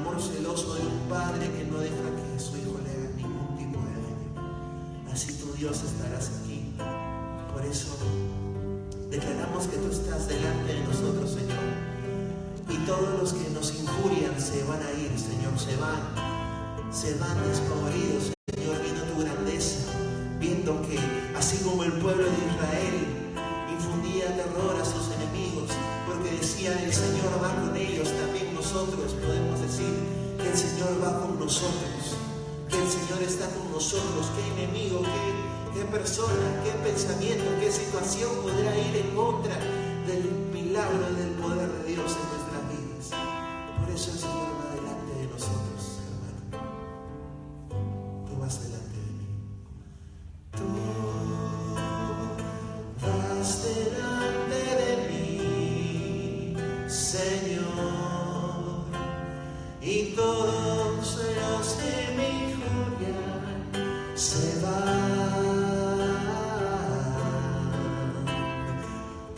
amor celoso de un padre que no deja que su hijo le haga ningún tipo de daño. Así tu Dios estarás aquí. Por eso declaramos que tú estás delante de nosotros, Señor. Y todos los que nos injurian se van a ir, Señor, se van despavoridos, Señor, viendo tu grandeza, viendo que así como el pueblo de Israel infundía terror a sus enemigos, porque decían el Señor va con ellos, también nosotros podemos decir que el Señor va con nosotros, que el Señor está con nosotros. ¿Qué enemigo, qué persona, qué pensamiento, qué situación podrá ir en contra del milagro del poder de Dios en nuestras vidas? Por eso el Señor va delante de nosotros, hermano. Tú vas delante de mí. Tú vas delante de mí, Señor, y todos los que me injurian se van.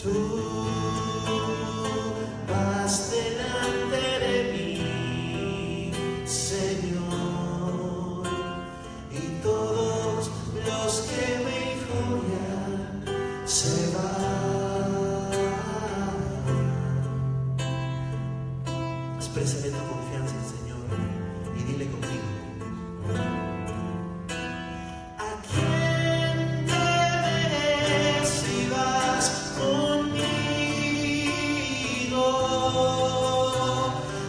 Tú vas delante de mí, Señor, y todos los que me injurian se van. Exprésale tu confianza al Señor y dile conmigo: ¿a quién temeré si vas conmigo?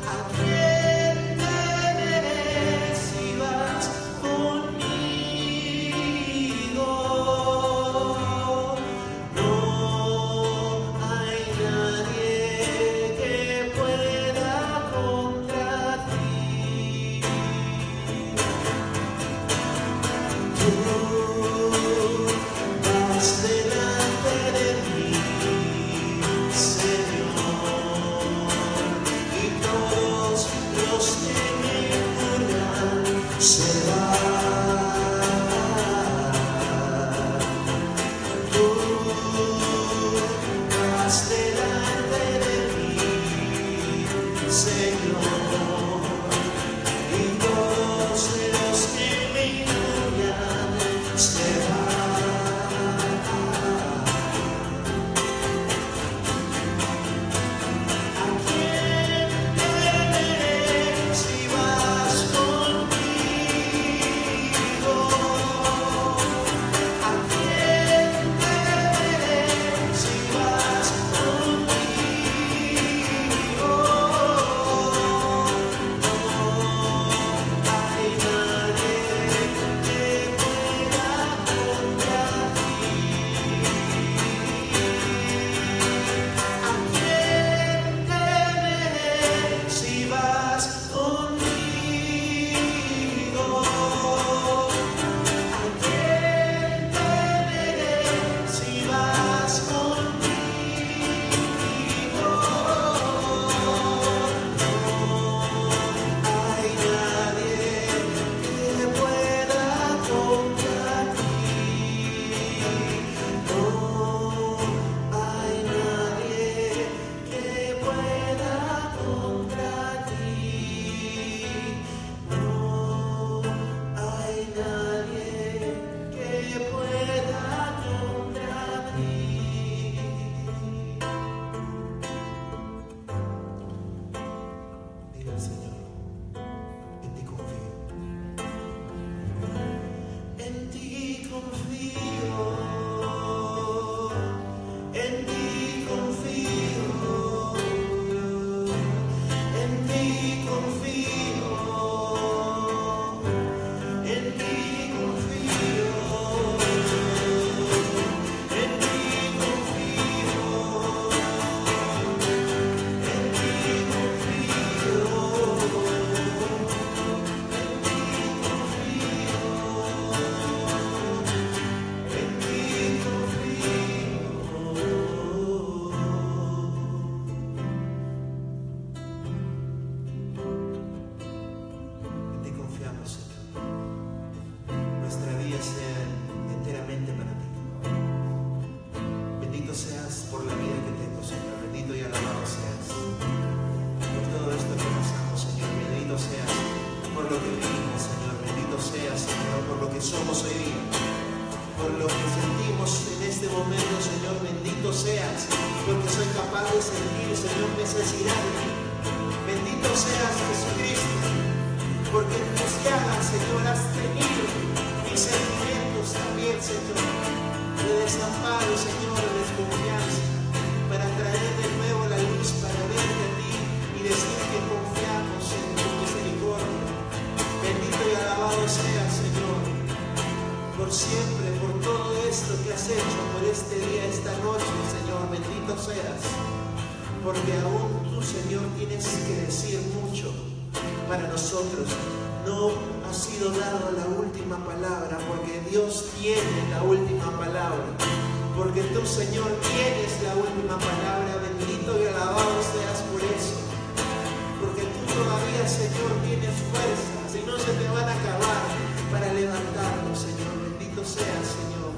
¿A quién temeré si vas conmigo? No hay nadie que pueda contra ti. Tú vas delante de mí, Señor, y todos los que me injurian se van. Tú vas delante de mí, Señor, y todos los que me injurian se van. ¿A quién temeré si vas conmigo? ¿A quién temeré si vas conmigo? Hay nadie que pueda contra ti. ¿A quién temeré si vas conmigo? ¿A quién temeré si vas conmigo? Hay nadie que pueda contra ti. No hay nadie que pueda contra ti. No hay nadie que pueda contra ti. Diga al Señor: en ti confío. En ti confío. En ti confío. En ti confío. En ti confío. En ti confío. En ti confío. somos hoy día. Por lo que sentimos en este momento, Señor, bendito seas, porque soy capaz de sentir, Señor, necesidad de ti. Bendito seas, Jesucristo, porque en tus llagas, Señor, has tenido mis sentimientos también, Señor, de desamparo, Señor, de desconfianza, para traer de nuevo la luz, para verte a ti y decir que confiamos en tu misericordia. Bendito y alabado seas, Señor, por siempre, por todo esto que has hecho, por este día, esta noche, Señor, bendito seas, porque aún tú, Señor, tienes que decir mucho para nosotros. No ha sido dado la última palabra, porque Dios tiene la última palabra, porque tú, Señor, tienes la última palabra. Bendito y alabado seas por eso, porque tú todavía, Señor, tienes fuerzas y no se te van a acabar para levantarnos, Señor. Bendito seas, Señor,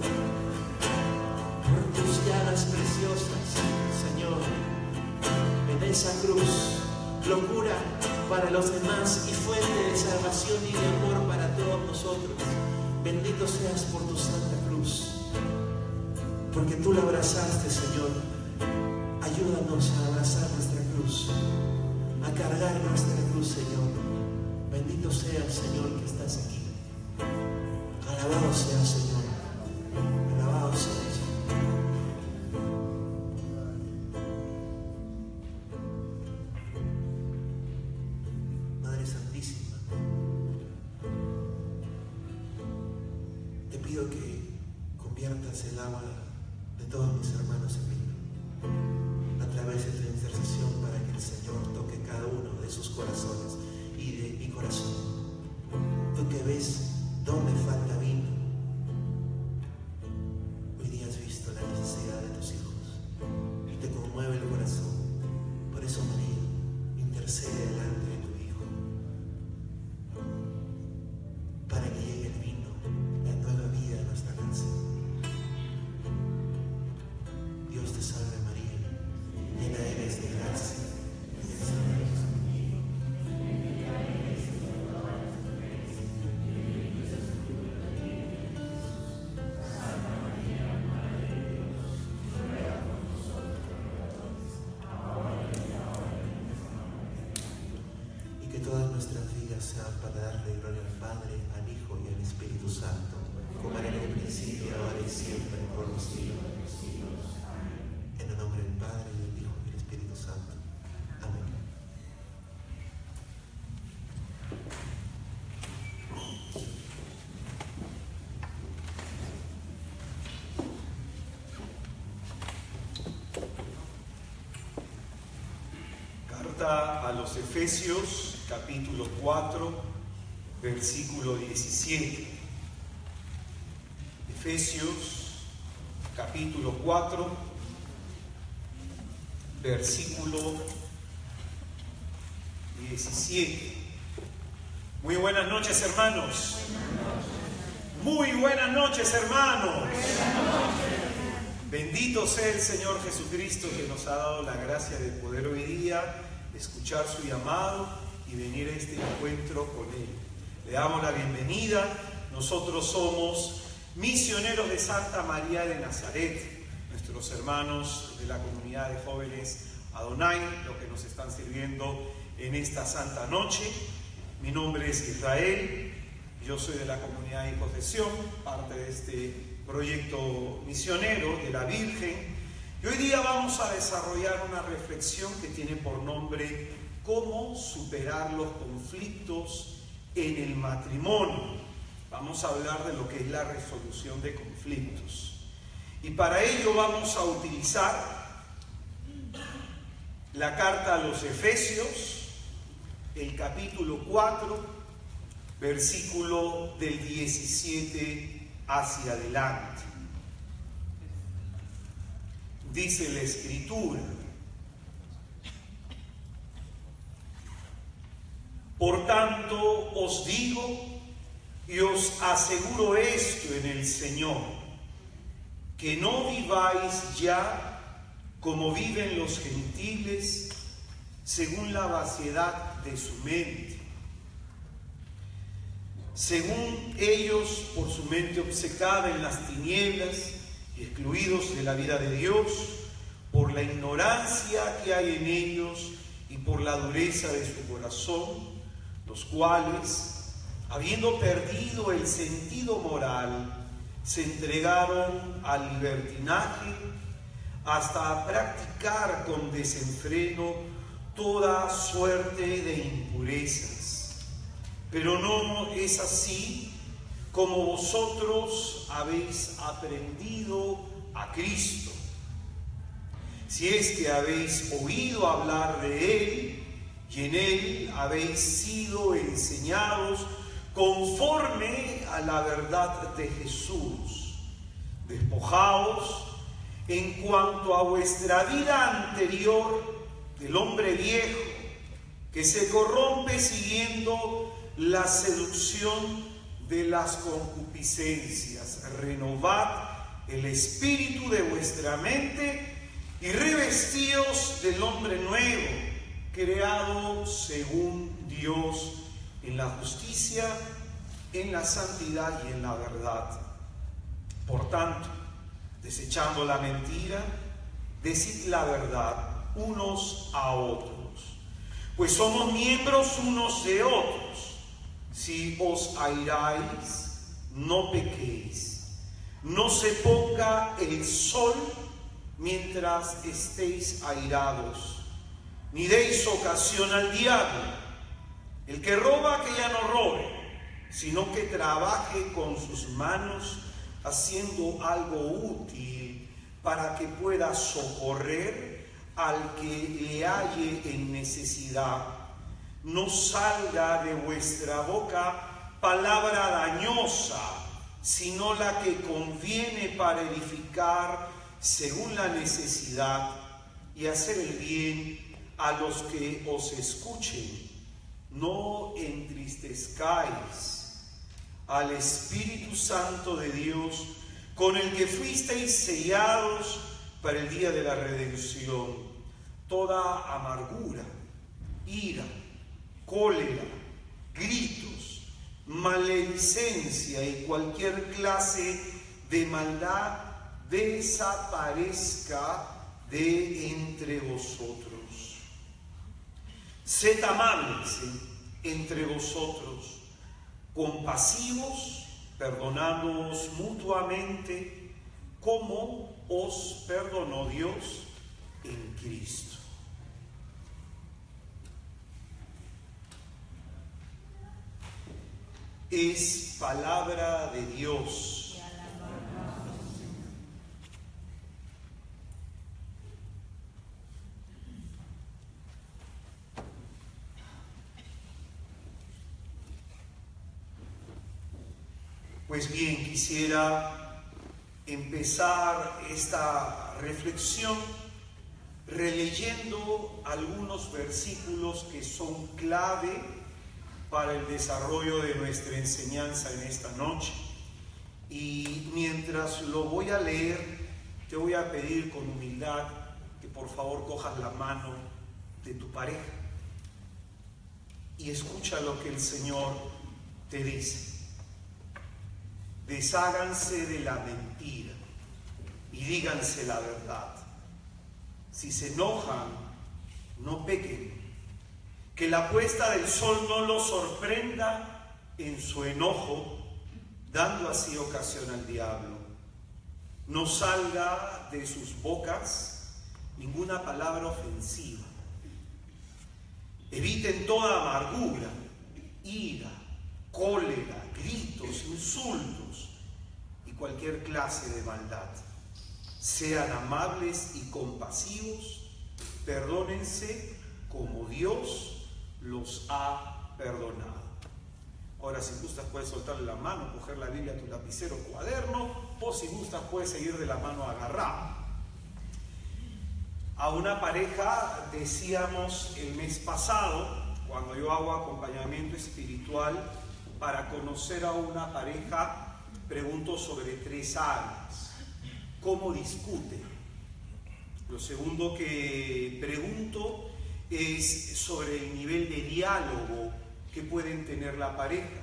por tus llagas preciosas, Señor, en esa cruz, locura para los demás y fuente de salvación y de amor para todos nosotros. Bendito seas por tu santa cruz, porque tú la abrazaste, Señor. Ayúdanos a abrazar nuestra cruz, a cargar nuestra cruz, Señor. Bendito seas, Señor, que estás aquí. Alabado seas, Señor. Alabado seas. Madre Santísima, te pido que conviertas el agua de todos mis hermanos en vino, a través de tu intercesión, para que el Señor toque cada uno de sus corazones y de mi corazón. Tú que ves dónde falta vino, hoy día has visto la necesidad de tus hijos y te conmueve el corazón. Por eso, María, intercede delante de tu Hijo, para que llegue el vino, la nueva vida a nuestra casa. Dios te salve, María, llena eres de gracia. Sean para darle gloria al Padre, al Hijo y al Espíritu Santo, como era en el principio, ahora y siempre, por los siglos de los siglos. En el nombre del Padre, del Hijo y del Espíritu Santo. Amén. Carta a los Efesios, capítulo 4, versículo 17. Efesios, capítulo 4, versículo 17. Muy buenas noches, hermanos. Muy buenas noches, hermanos. Bendito sea el Señor Jesucristo, que nos ha dado la gracia de poder hoy día escuchar su llamado y venir a este encuentro con Él. Le damos la bienvenida. Nosotros somos misioneros de Santa María de Nazaret, nuestros hermanos de la comunidad de jóvenes Adonai, los que nos están sirviendo en esta santa noche. Mi nombre es Israel, yo soy de la comunidad de Hijos de Sión, parte de este proyecto misionero de la Virgen. Y hoy día vamos a desarrollar una reflexión que tiene por nombre cómo superar los conflictos en el matrimonio. Vamos a hablar de lo que es la resolución de conflictos. Y para ello vamos a utilizar la carta a los Efesios, el capítulo 4, versículo del 17 hacia adelante. Dice la Escritura: por tanto os digo y os aseguro esto en el Señor, que no viváis ya como viven los gentiles, según la vaciedad de su mente, según ellos, por su mente obcecada en las tinieblas y excluidos de la vida de Dios, por la ignorancia que hay en ellos y por la dureza de su corazón, los cuales, habiendo perdido el sentido moral, se entregaron al libertinaje hasta practicar con desenfreno toda suerte de impurezas. Pero no es así como vosotros habéis aprendido a Cristo. Si es que habéis oído hablar de Él y en Él habéis sido enseñados conforme a la verdad de Jesús, despojaos en cuanto a vuestra vida anterior del hombre viejo, que se corrompe siguiendo la seducción de las concupiscencias. Renovad el espíritu de vuestra mente y revestíos del hombre nuevo, creado según Dios, en la justicia, en la santidad y en la verdad. Por tanto, desechando la mentira, decid la verdad unos a otros, pues somos miembros unos de otros. Si os airáis, no pequéis. No se ponga el sol mientras estéis airados, ni deis ocasión al diablo. El que roba, que ya no robe, sino que trabaje con sus manos, haciendo algo útil para que pueda socorrer al que le halle en necesidad. No salga de vuestra boca palabra dañosa, sino la que conviene para edificar según la necesidad y hacer el bien a los que os escuchen. No entristezcáis al Espíritu Santo de Dios, con el que fuisteis sellados para el día de la redención. Toda amargura, ira, cólera, gritos, maledicencia y cualquier clase de maldad desaparezca de entre vosotros. Sed amables entre vosotros, compasivos, perdonándoos mutuamente, como os perdonó Dios en Cristo. Es palabra de Dios. Pues bien, quisiera empezar esta reflexión releyendo algunos versículos que son clave para el desarrollo de nuestra enseñanza en esta noche. Y mientras lo voy a leer, te voy a pedir con humildad que por favor cojas la mano de tu pareja y escucha lo que el Señor te dice. Desháganse de la mentira y díganse la verdad. Si se enojan, no pequen. Que la puesta del sol no los sorprenda en su enojo, dando así ocasión al diablo. No salga de sus bocas ninguna palabra ofensiva. Eviten toda amargura, ira, cólera, gritos, insultos y cualquier clase de maldad. Sean amables y compasivos, perdónense como Dios los ha perdonado. Ahora, si gustas puedes soltarle la mano, coger la Biblia, tu lapicero, cuaderno, o si gustas puedes seguir de la mano agarrado. A una pareja decíamos el mes pasado, cuando yo hago acompañamiento espiritual, para conocer a una pareja, pregunto sobre 3 áreas. ¿Cómo discuten? Lo segundo que pregunto es sobre el nivel de diálogo que pueden tener la pareja.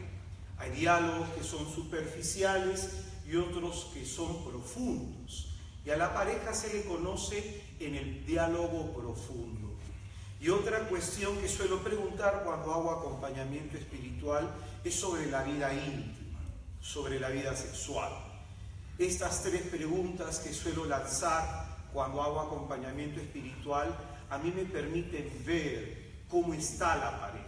Hay diálogos que son superficiales y otros que son profundos. Y a la pareja se le conoce en el diálogo profundo. Y otra cuestión que suelo preguntar cuando hago acompañamiento espiritual es sobre la vida íntima, sobre la vida sexual. Estas 3 preguntas que suelo lanzar cuando hago acompañamiento espiritual a mí me permiten ver cómo está la pareja.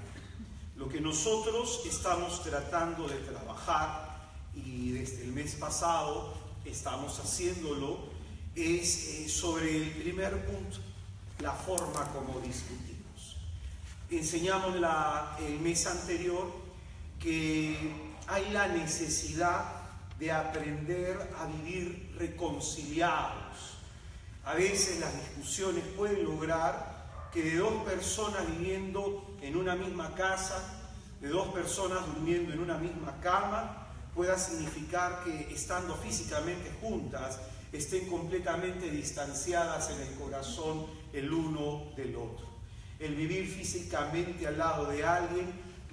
Lo que nosotros estamos tratando de trabajar, y desde el mes pasado estamos haciéndolo, es sobre el primer punto, la forma como discutimos. Enseñamos el mes anterior que hay la necesidad de aprender a vivir reconciliados. A veces las discusiones pueden lograr que de 2 personas viviendo en una misma casa, de 2 personas durmiendo en una misma cama, pueda significar que estando físicamente juntas, estén completamente distanciadas en el corazón el uno del otro. El vivir físicamente al lado de alguien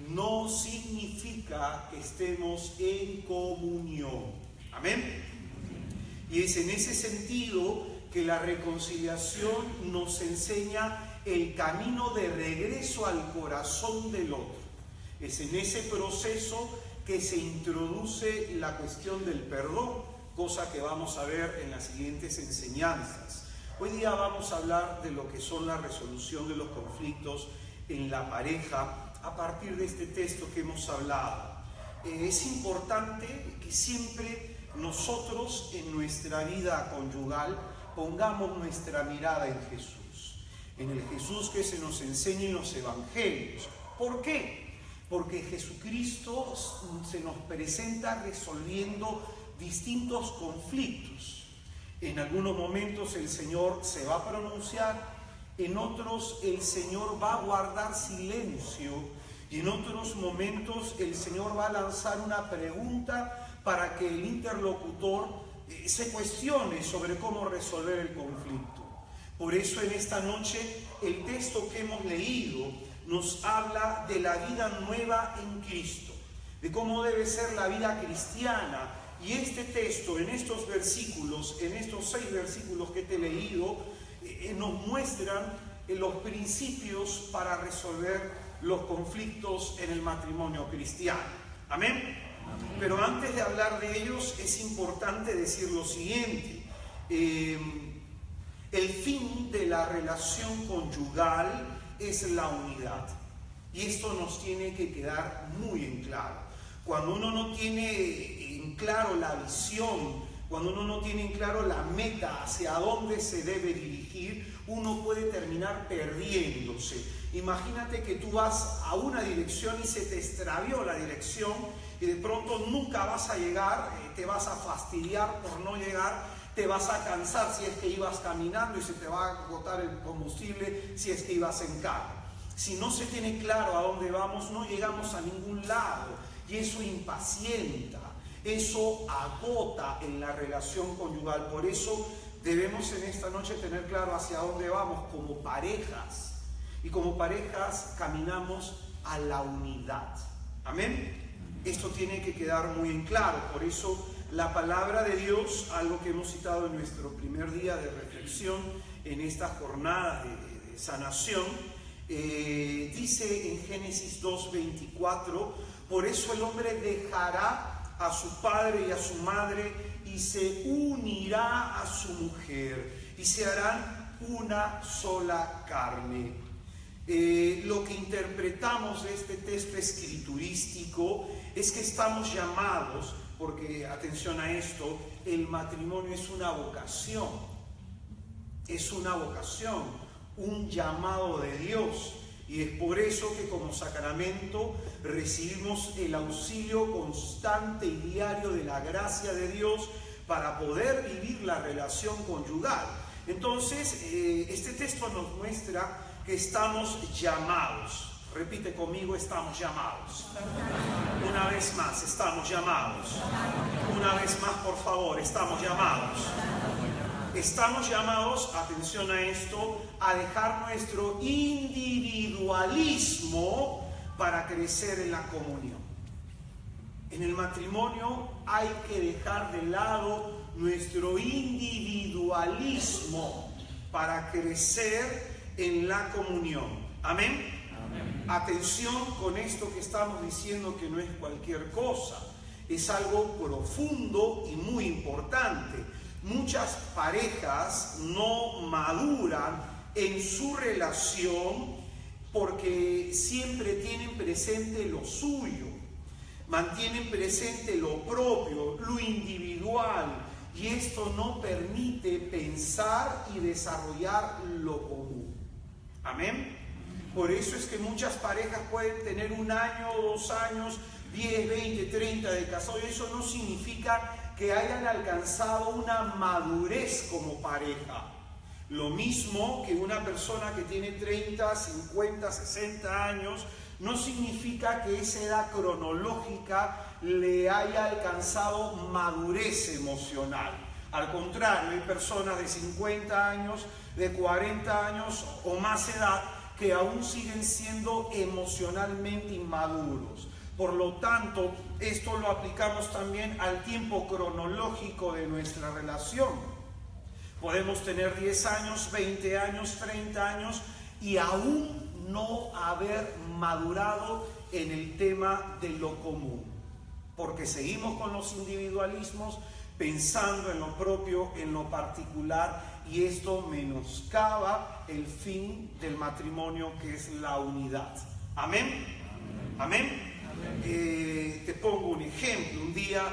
no significa que estemos en comunión. ¿Amén? Y es en ese sentido que la reconciliación nos enseña el camino de regreso al corazón del otro. Es en ese proceso que se introduce la cuestión del perdón, cosa que vamos a ver en las siguientes enseñanzas. Hoy día vamos a hablar de lo que son la resolución de los conflictos en la pareja a partir de este texto que hemos hablado. Es importante que siempre nosotros en nuestra vida conyugal pongamos nuestra mirada en Jesús, en el Jesús que se nos enseña en los evangelios. ¿Por qué? Porque Jesucristo se nos presenta resolviendo distintos conflictos. En algunos momentos el Señor se va a pronunciar, en otros el Señor va a guardar silencio y en otros momentos el Señor va a lanzar una pregunta para que el interlocutor se cuestione sobre cómo resolver el conflicto. Por eso en esta noche el texto que hemos leído nos habla de la vida nueva en Cristo, de cómo debe ser la vida cristiana. Y este texto, en estos versículos, en estos 6 versículos que te he leído, nos muestran los principios para resolver los conflictos en el matrimonio cristiano. ¿Amén? Amén. Pero antes de hablar de ellos, es importante decir lo siguiente. El fin de la relación conyugal es la unidad. Y esto nos tiene que quedar muy en claro. Cuando uno no tiene en claro la visión, cuando uno no tiene en claro la meta hacia dónde se debe dirigir, uno puede terminar perdiéndose. Imagínate que tú vas a una dirección y se te extravió la dirección y de pronto nunca vas a llegar, te vas a fastidiar por no llegar, te vas a cansar si es que ibas caminando y se te va a agotar el combustible si es que ibas en carro. Si no se tiene claro a dónde vamos, no llegamos a ningún lado y eso impacienta, eso agota en la relación conyugal. Por eso debemos en esta noche tener claro hacia dónde vamos como parejas. Y como parejas caminamos a la unidad. ¿Amén? Esto tiene que quedar muy en claro. Por eso la palabra de Dios, algo que hemos citado en nuestro primer día de reflexión en esta jornada de sanación, dice en Génesis 2:24, por eso el hombre dejará a su padre y a su madre y se unirá a su mujer y se harán una sola carne. Lo que interpretamos de este texto escriturístico es que estamos llamados, porque atención a esto, el matrimonio es una vocación, un llamado de Dios, y es por eso que como sacramento recibimos el auxilio constante y diario de la gracia de Dios para poder vivir la relación conyugal. Entonces, este texto nos muestra que estamos llamados. Repite conmigo, estamos llamados. Una vez más, estamos llamados. Una vez más, por favor, estamos llamados. Estamos llamados, atención a esto, a dejar nuestro individualismo para crecer en la comunión. En el matrimonio hay que dejar de lado nuestro individualismo para crecer en la comunión. Amén. Amén. Atención con esto que estamos diciendo, que no es cualquier cosa, es algo profundo y muy importante. Muchas parejas no maduran en su relación porque siempre tienen presente lo suyo, mantienen presente lo propio, lo individual, y esto no permite pensar y desarrollar lo común. Amén. Por eso es que muchas parejas pueden tener 1 año, 2 años, 10, 20, 30 de casado, y eso no significa que hayan alcanzado una madurez como pareja. Lo mismo que una persona que tiene 30, 50, 60 años, no significa que esa edad cronológica le haya alcanzado madurez emocional. Al contrario, hay personas de 50 años, de 40 años o más edad que aún siguen siendo emocionalmente inmaduros. Por lo tanto, esto lo aplicamos también al tiempo cronológico de nuestra relación. Podemos tener 10 años, 20 años, 30 años y aún no haber madurado en el tema de lo común, porque seguimos con los individualismos, pensando en lo propio, en lo particular, y esto menoscaba el fin del matrimonio, que es la unidad. ¿Amén? ¿Amén? Te pongo un ejemplo. Un día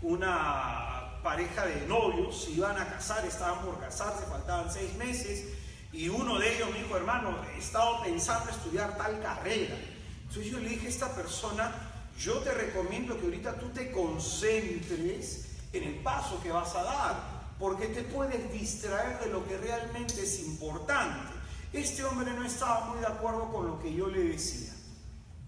una pareja de novios se iban a casar, estaban por casarse, faltaban 6 meses, y uno de ellos me dijo: hermano, he estado pensando estudiar tal carrera. Entonces yo le dije a esta persona: yo te recomiendo que ahorita tú te concentres en el paso que vas a dar, porque te puedes distraer de lo que realmente es importante. Este hombre no estaba muy de acuerdo con lo que yo le decía.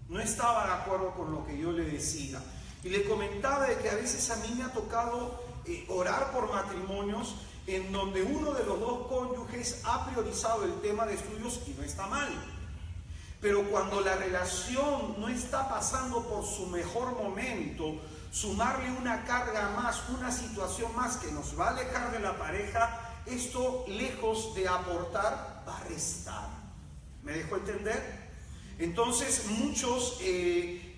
No estaba de acuerdo con lo que yo le decía. Y le comentaba de que a veces a mí me ha tocado orar por matrimonios en donde uno de los dos cónyuges ha priorizado el tema de estudios, y no está mal. Pero cuando la relación no está pasando por su mejor momento, sumarle una carga más, una situación más que nos va a alejar de la pareja, esto, lejos de aportar, va a restar. ¿Me dejó entender? Entonces muchos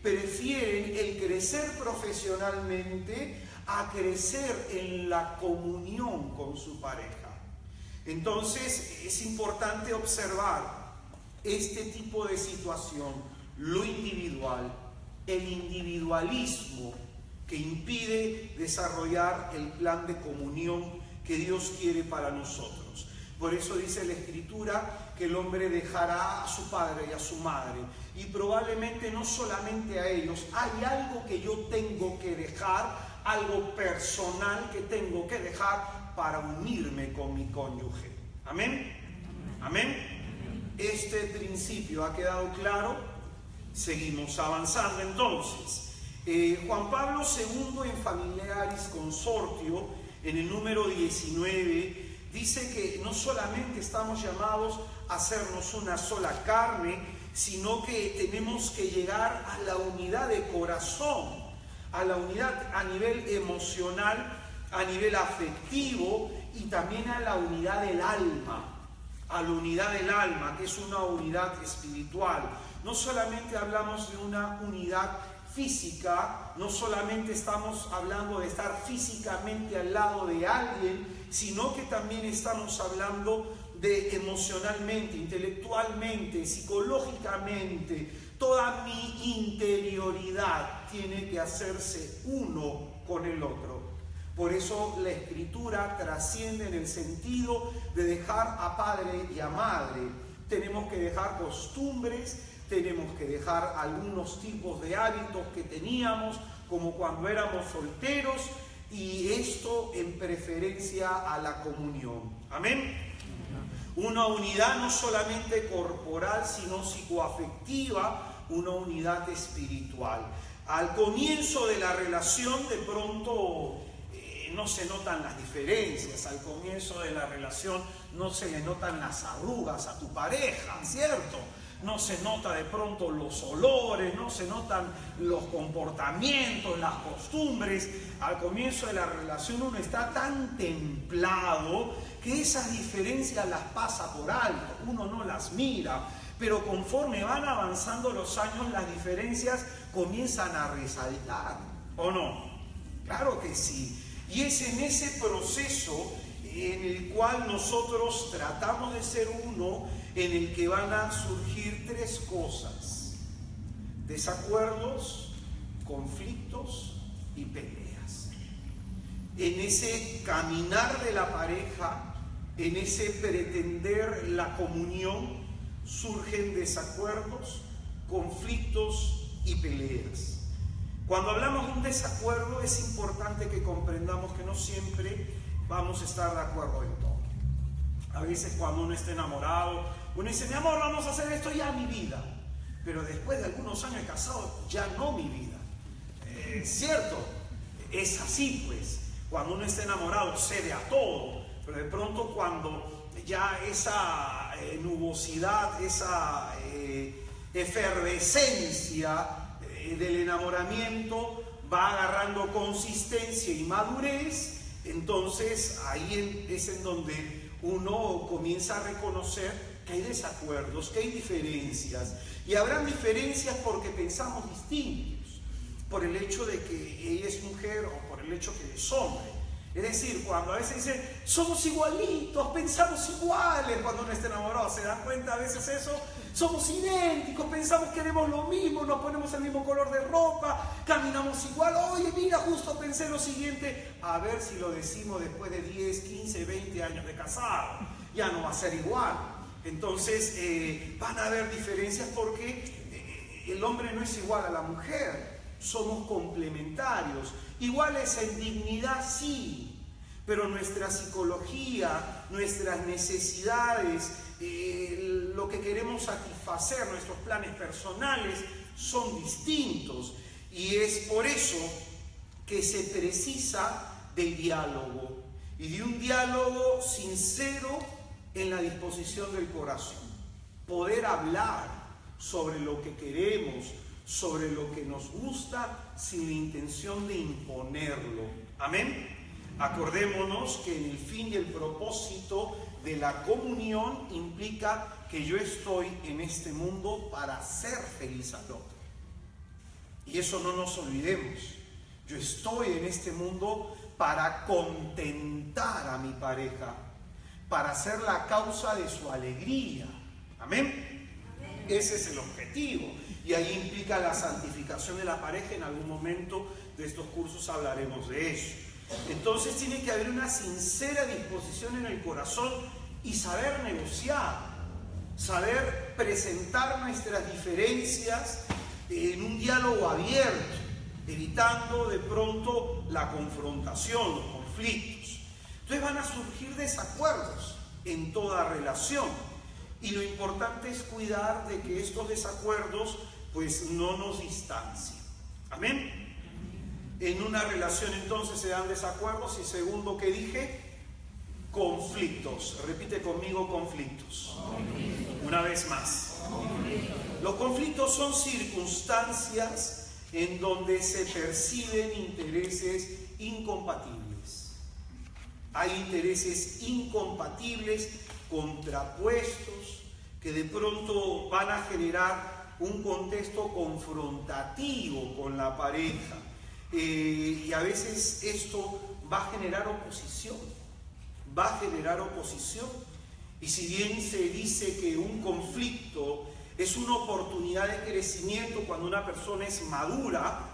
prefieren el crecer profesionalmente a crecer en la comunión con su pareja. Entonces es importante observar este tipo de situación, lo individual, el individualismo que impide desarrollar el plan de comunión que Dios quiere para nosotros. Por eso dice la Escritura que el hombre dejará a su padre y a su madre, y probablemente no solamente a ellos, hay algo que yo tengo que dejar, algo personal que tengo que dejar para unirme con mi cónyuge. ¿Amén? ¿Amén? Este principio ha quedado claro. Seguimos avanzando entonces. Juan Pablo II, en Familiaris Consortio, en el número 19, dice que no solamente estamos llamados a hacernos una sola carne, sino que tenemos que llegar a la unidad de corazón, a la unidad a nivel emocional, a nivel afectivo, y también a la unidad del alma. A la unidad del alma, que es una unidad espiritual. No solamente hablamos de una unidad física, no solamente estamos hablando de estar físicamente al lado de alguien, sino que también estamos hablando de emocionalmente, intelectualmente, psicológicamente. Toda mi interioridad tiene que hacerse uno con el otro. Por eso la Escritura trasciende en el sentido de dejar a padre y a madre. Tenemos que dejar costumbres, tenemos que dejar algunos tipos de hábitos que teníamos, como cuando éramos solteros, y esto en preferencia a la comunión. Amén. Una unidad no solamente corporal, sino psicoafectiva, una unidad espiritual. Al comienzo de la relación, de pronto no se notan las diferencias. Al comienzo de la relación no se le notan las arrugas a tu pareja, ¿cierto? no se nota de pronto los olores, no se notan los comportamientos, las costumbres. Al comienzo de la relación uno está tan templado que esas diferencias las pasa por alto, uno no las mira, pero conforme van avanzando los años las diferencias comienzan a resaltar, ¿o no? Claro que sí, y es en ese proceso en el cual nosotros tratamos de ser uno, en el que van a surgir tres cosas: desacuerdos, conflictos y peleas. En ese caminar de la pareja, en ese pretender la comunión, surgen desacuerdos, conflictos y peleas. Cuando hablamos de un desacuerdo es importante que comprendamos que no siempre vamos a estar de acuerdo en todo. A veces cuando uno está enamorado, uno dice: mi amor, vamos a hacer esto ya, mi vida. Pero después de algunos años casados, ya no, mi vida. ¿Cierto? Es así, pues. Cuando uno está enamorado cede a todo, pero de pronto cuando ya esa nubosidad, esa efervescencia del enamoramiento va agarrando consistencia y madurez, entonces ahí es en donde uno comienza a reconocer que hay desacuerdos, que hay diferencias, y habrán diferencias porque pensamos distintos, por el hecho de que ella es mujer o por el hecho que es hombre. Es decir, cuando a veces dicen somos igualitos, pensamos iguales, cuando uno está enamorado, ¿se dan cuenta a veces eso? Somos idénticos, pensamos que queremos lo mismo, nos ponemos el mismo color de ropa, caminamos igual. Oye, mira, justo pensé lo siguiente, a ver si lo decimos después de 10, 15, 20 años de casado, ya no va a ser igual. Entonces van a haber diferencias porque el hombre no es igual a la mujer, somos complementarios, iguales en dignidad sí, pero nuestra psicología, nuestras necesidades, lo que queremos satisfacer, nuestros planes personales son distintos, y es por eso que se precisa de diálogo, y de un diálogo sincero en la disposición del corazón, poder hablar sobre lo que queremos, sobre lo que nos gusta, sin la intención de imponerlo. Amén. Acordémonos que el fin y el propósito de la comunión implica que yo estoy en este mundo para hacer feliz al otro. Y eso no nos olvidemos. Yo estoy en este mundo para contentar a mi pareja, para ser la causa de su alegría. Amén. Ese es el objetivo. Y ahí implica la santificación de la pareja. En algún momento de estos cursos hablaremos de eso. Entonces tiene que haber una sincera disposición en el corazón y saber negociar, saber presentar nuestras diferencias en un diálogo abierto, evitando de pronto la confrontación, los conflictos. Entonces van a surgir desacuerdos en toda relación, y lo importante es cuidar de que estos desacuerdos pues no nos distancien. Amén. En una relación entonces se dan desacuerdos, y segundo, ¿qué dije? Conflictos. Repite conmigo: conflictos. Una vez más. Los conflictos son circunstancias en donde se perciben intereses incompatibles. Hay intereses incompatibles, contrapuestos, que de pronto van a generar un contexto confrontativo con la pareja. Y a veces esto va a generar oposición, y si bien se dice que un conflicto es una oportunidad de crecimiento cuando una persona es madura,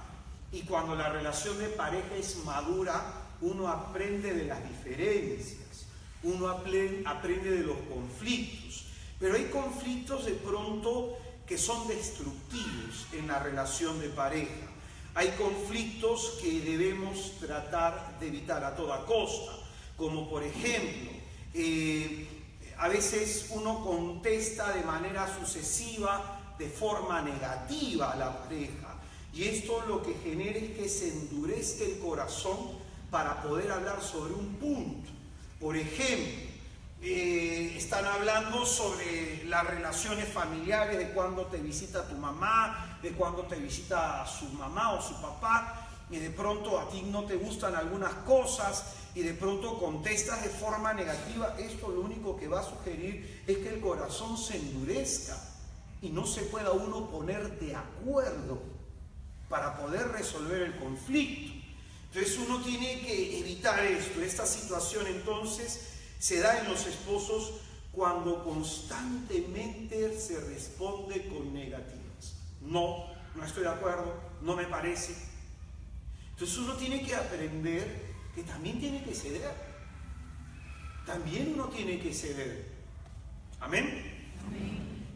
y cuando la relación de pareja es madura, uno aprende de las diferencias, uno aprende de los conflictos, pero hay conflictos de pronto que son destructivos en la relación de pareja. Hay conflictos que debemos tratar de evitar a toda costa, como por ejemplo, a veces uno contesta de manera sucesiva, de forma negativa a la pareja, y esto lo que genera es que se endurezca el corazón para poder hablar sobre un punto. Por ejemplo, Están hablando sobre las relaciones familiares, de cuando te visita tu mamá, de cuando te visita su mamá o su papá, y de pronto a ti no te gustan algunas cosas y de pronto contestas de forma negativa. Esto lo único que va a sugerir es que el corazón se endurezca y no se pueda uno poner de acuerdo para poder resolver el conflicto. Entonces uno tiene que evitar esto. Esta situación entonces se da en los esposos cuando constantemente se responde con negativas. No estoy de acuerdo, no me parece. Entonces uno tiene que aprender que también tiene que ceder. También uno tiene que ceder. ¿Amén? Amén.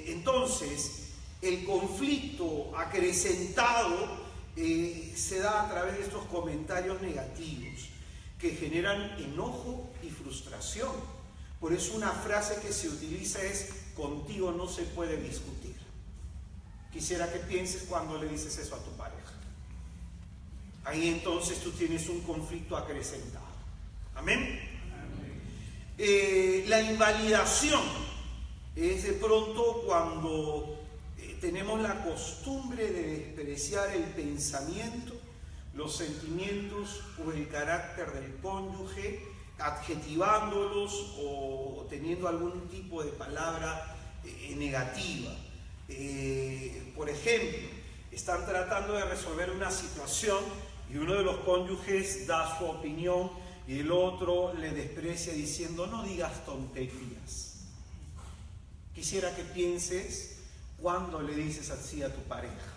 Entonces, el conflicto acrecentado se da a través de estos comentarios negativos que generan enojo y frustración. Por eso una frase que se utiliza es: contigo no se puede discutir. Quisiera que pienses cuando le dices eso a tu pareja. Ahí entonces tú tienes un conflicto acrecentado. ¿Amén? La invalidación es de pronto cuando tenemos la costumbre de despreciar el pensamiento, los sentimientos o el carácter del cónyuge, adjetivándolos o teniendo algún tipo de palabra negativa. Por ejemplo, están tratando de resolver una situación y uno de los cónyuges da su opinión y el otro le desprecia diciendo: no digas tonterías. Quisiera que pienses cuando le dices así a tu pareja: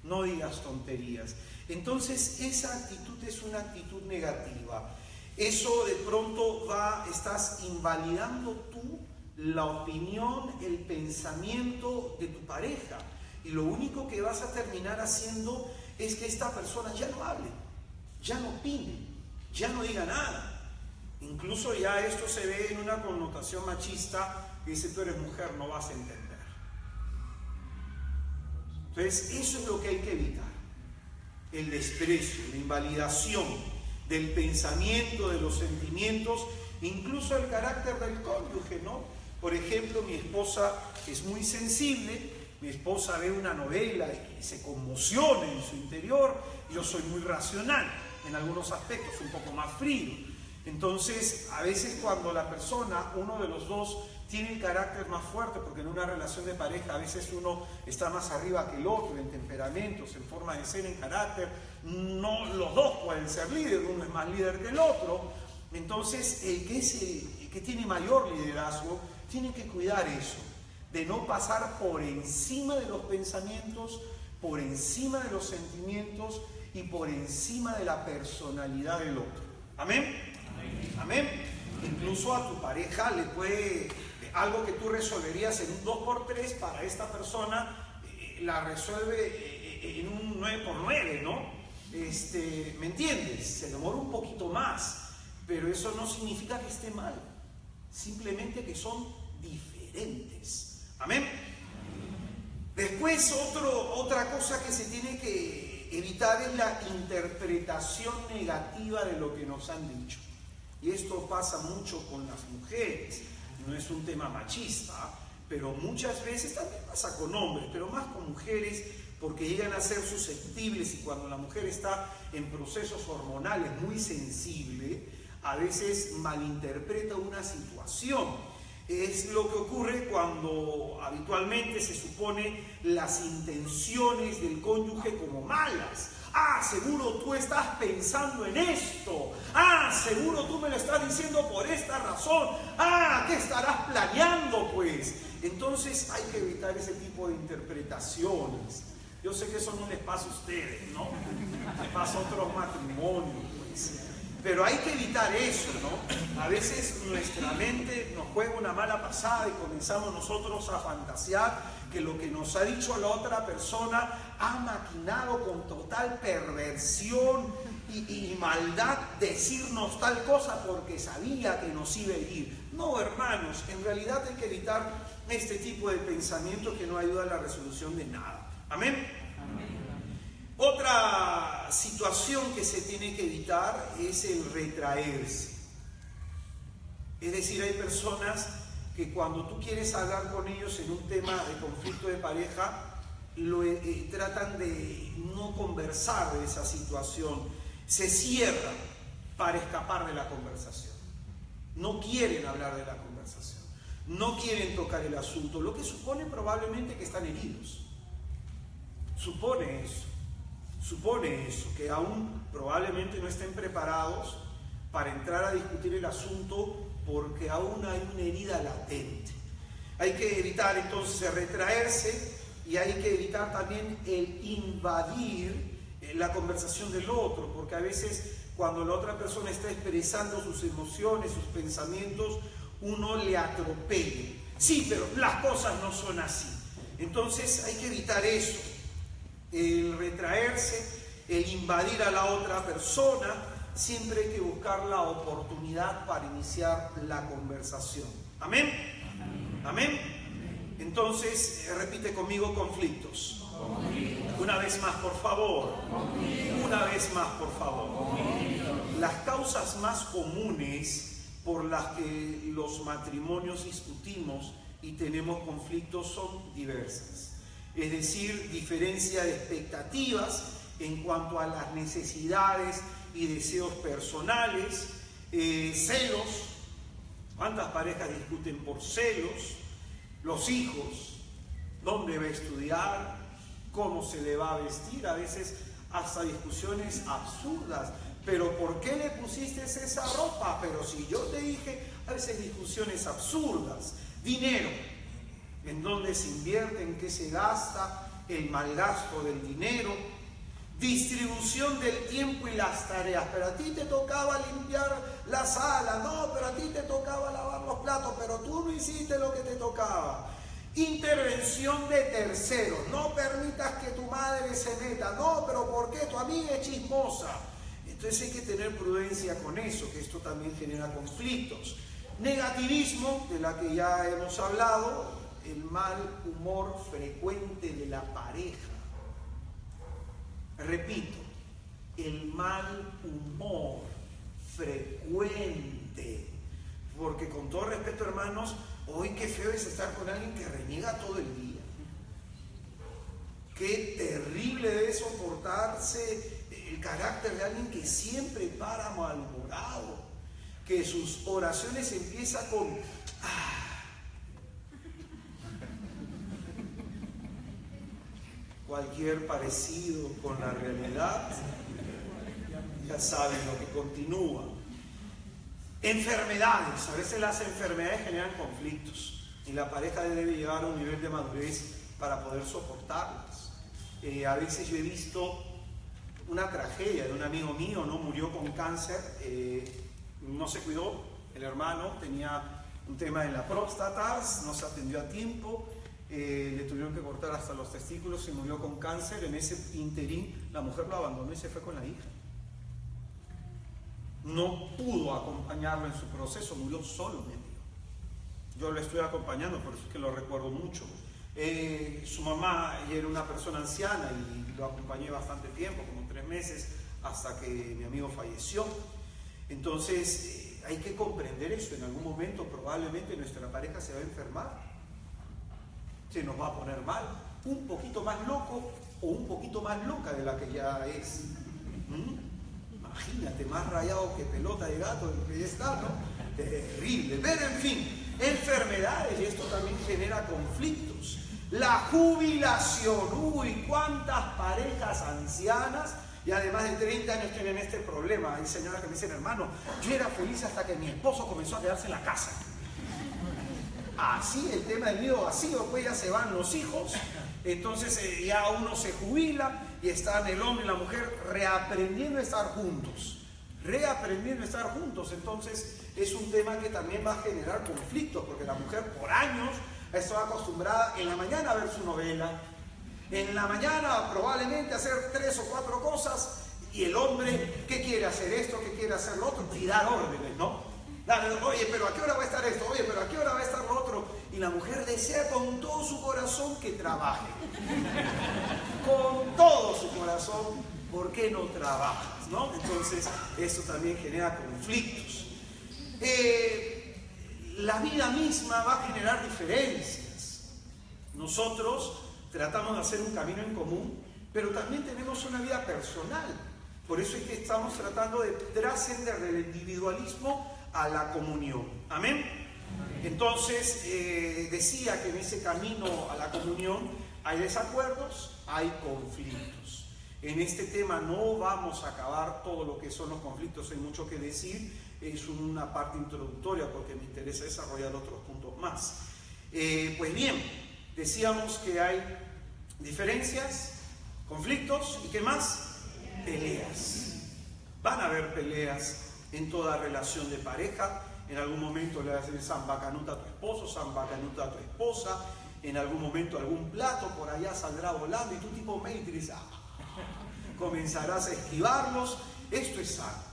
no digas tonterías. Entonces esa actitud es una actitud negativa. Eso de pronto estás invalidando tú la opinión, el pensamiento de tu pareja. Y lo único que vas a terminar haciendo es que esta persona ya no hable, ya no opine, ya no diga nada. Incluso ya esto se ve en una connotación machista que dice: tú eres mujer, no vas a entender. Entonces eso es lo que hay que evitar: el desprecio, la invalidación del pensamiento, de los sentimientos, incluso el carácter del cónyuge, ¿no? Por ejemplo, mi esposa es muy sensible. Mi esposa ve una novela y se conmociona en su interior. Yo soy muy racional en algunos aspectos, un poco más frío. Entonces, a veces cuando la persona, uno de los dos, tiene el carácter más fuerte, porque en una relación de pareja a veces uno está más arriba que el otro en temperamentos, en forma de ser, en carácter. No los dos pueden ser líderes, uno es más líder que el otro. Entonces, el que tiene mayor liderazgo tiene que cuidar eso, de no pasar por encima de los pensamientos, por encima de los sentimientos y por encima de la personalidad del otro. ¿Amén? Amén. ¿Amén? Incluso a tu pareja le puede, algo que tú resolverías en un 2x3, para esta persona la resuelve en un 9x9, ¿no? ¿Me entiendes? Se demora un poquito más, pero eso no significa que esté mal, simplemente que son diferentes. Amén. Después otra cosa que se tiene que evitar es la interpretación negativa de lo que nos han dicho. Y esto pasa mucho con las mujeres. No es un tema machista, pero muchas veces también pasa con hombres, pero más con mujeres, porque llegan a ser susceptibles, y cuando la mujer está en procesos hormonales muy sensible, a veces malinterpreta una situación. Es lo que ocurre cuando habitualmente se supone las intenciones del cónyuge como malas. Ah, seguro tú estás pensando en esto. Ah, seguro tú me lo estás diciendo por esta razón. Ah, ¿qué estarás planeando, pues? Entonces hay que evitar ese tipo de interpretaciones. Yo sé que eso no les pasa a ustedes, ¿no? Les pasa a otros matrimonios, pues. Pero hay que evitar eso, ¿no? A veces nuestra mente nos juega una mala pasada y comenzamos nosotros a fantasear que lo que nos ha dicho la otra persona ha maquinado con total perversión y maldad decirnos tal cosa porque sabía que nos iba a herir. No, hermanos, en realidad hay que evitar este tipo de pensamiento que no ayuda a la resolución de nada. ¿Amén? Amén. Otra situación que se tiene que evitar es el retraerse. Es decir, hay personas que cuando tú quieres hablar con ellos en un tema de conflicto de pareja, tratan de no conversar de esa situación, se cierran para escapar de la conversación, no quieren hablar de la conversación, no quieren tocar el asunto, lo que supone probablemente que están heridos. Supone eso, que aún probablemente no estén preparados para entrar a discutir el asunto porque aún hay una herida latente. Hay que evitar entonces el retraerse y hay que evitar también el invadir la conversación del otro, porque a veces cuando la otra persona está expresando sus emociones, sus pensamientos, uno le atropella. Sí, pero las cosas no son así. Entonces hay que evitar eso, el retraerse, el invadir a la otra persona. Siempre hay que buscar la oportunidad para iniciar la conversación. ¿Amén? ¿Amén? Entonces, repite conmigo: conflictos. Una vez más, por favor. Una vez más, por favor. Las causas más comunes por las que los matrimonios discutimos y tenemos conflictos son diversas. Es decir, diferencia de expectativas en cuanto a las necesidades y deseos personales, celos. ¿Cuántas parejas discuten por celos? Los hijos, dónde va a estudiar, cómo se le va a vestir, a veces hasta discusiones absurdas. Pero ¿por qué le pusiste esa ropa? Pero si yo te dije, a veces discusiones absurdas. Dinero, en dónde se invierte, en qué se gasta, el mal gasto del dinero. Distribución del tiempo y las tareas. Pero a ti te tocaba limpiar la sala, no, pero a ti te tocaba lavar los platos, pero tú no hiciste lo que te tocaba. Intervención de terceros. No permitas que tu madre se meta. No, pero ¿por qué? Tu amiga es chismosa. Entonces hay que tener prudencia con eso, que esto también genera conflictos. Negativismo, de la que ya hemos hablado, el mal humor frecuente de la pareja. Repito, el mal humor frecuente. Porque con todo respeto, hermanos, hoy qué feo es estar con alguien que reniega todo el día. Qué terrible debe soportarse el carácter de alguien que siempre para malhumorado, que sus oraciones empiezan con Cualquier parecido con la realidad, ya saben lo que continúa. Enfermedades. A veces las enfermedades generan conflictos y la pareja debe llegar a un nivel de madurez para poder soportarlas. A veces yo he visto una tragedia de un amigo mío, ¿no? Murió con cáncer, no se cuidó, el hermano tenía un tema en la próstata, no se atendió a tiempo, le tuvieron que cortar hasta los testículos y murió con cáncer. En ese interín la mujer lo abandonó y se fue con la hija. No pudo acompañarlo en su proceso, murió solo, mi amigo. Yo lo estoy acompañando, por eso es que lo recuerdo mucho. Su mamá era una persona anciana y lo acompañé bastante tiempo, como 3 meses, hasta que mi amigo falleció. Entonces hay que comprender eso. En algún momento probablemente nuestra pareja se va a enfermar, se nos va a poner mal, un poquito más loco o un poquito más loca de la que ya es. Imagínate, más rayado que pelota de gato de lo que ya está, ¿no? Terrible. Pero en fin, enfermedades, y esto también genera conflictos. La jubilación. Uy, cuántas parejas ancianas y además de 30 años tienen este problema. Hay señoras que me dicen: hermano, yo era feliz hasta que mi esposo comenzó a quedarse en la casa. Así, el tema del nido vacío, pues ya se van los hijos, entonces ya uno se jubila y están el hombre y la mujer reaprendiendo a estar juntos. Entonces es un tema que también va a generar conflictos, porque la mujer por años ha estado acostumbrada en la mañana a ver su novela, en la mañana probablemente hacer 3 o 4 cosas, y el hombre, ¿qué quiere hacer esto? ¿Qué quiere hacer lo otro? Y dar órdenes, ¿no? Oye, pero ¿a qué hora va a estar esto? Oye, pero ¿a qué hora va a estar lo otro? Y la mujer desea con todo su corazón que trabaje. Con todo su corazón, ¿por qué no trabajas? ¿No? Entonces, eso también genera conflictos. la vida misma va a generar diferencias. Nosotros tratamos de hacer un camino en común, pero también tenemos una vida personal. Por eso es que estamos tratando de trascender del individualismo a la comunión. ¿Amén? Entonces, decía que en ese camino a la comunión hay desacuerdos, hay conflictos. En este tema no vamos a acabar todo lo que son los conflictos, hay mucho que decir, es una parte introductoria porque me interesa desarrollar otros puntos más. Pues bien, decíamos que hay diferencias, conflictos y ¿qué más? Peleas. Van a haber peleas en toda relación de pareja. En algún momento le vas a decir Samba Canuta a tu esposo, Samba Canuta a tu esposa. En algún momento algún plato por allá saldrá volando y tú tipo Matrix comenzarás a esquivarlos. Esto es sano.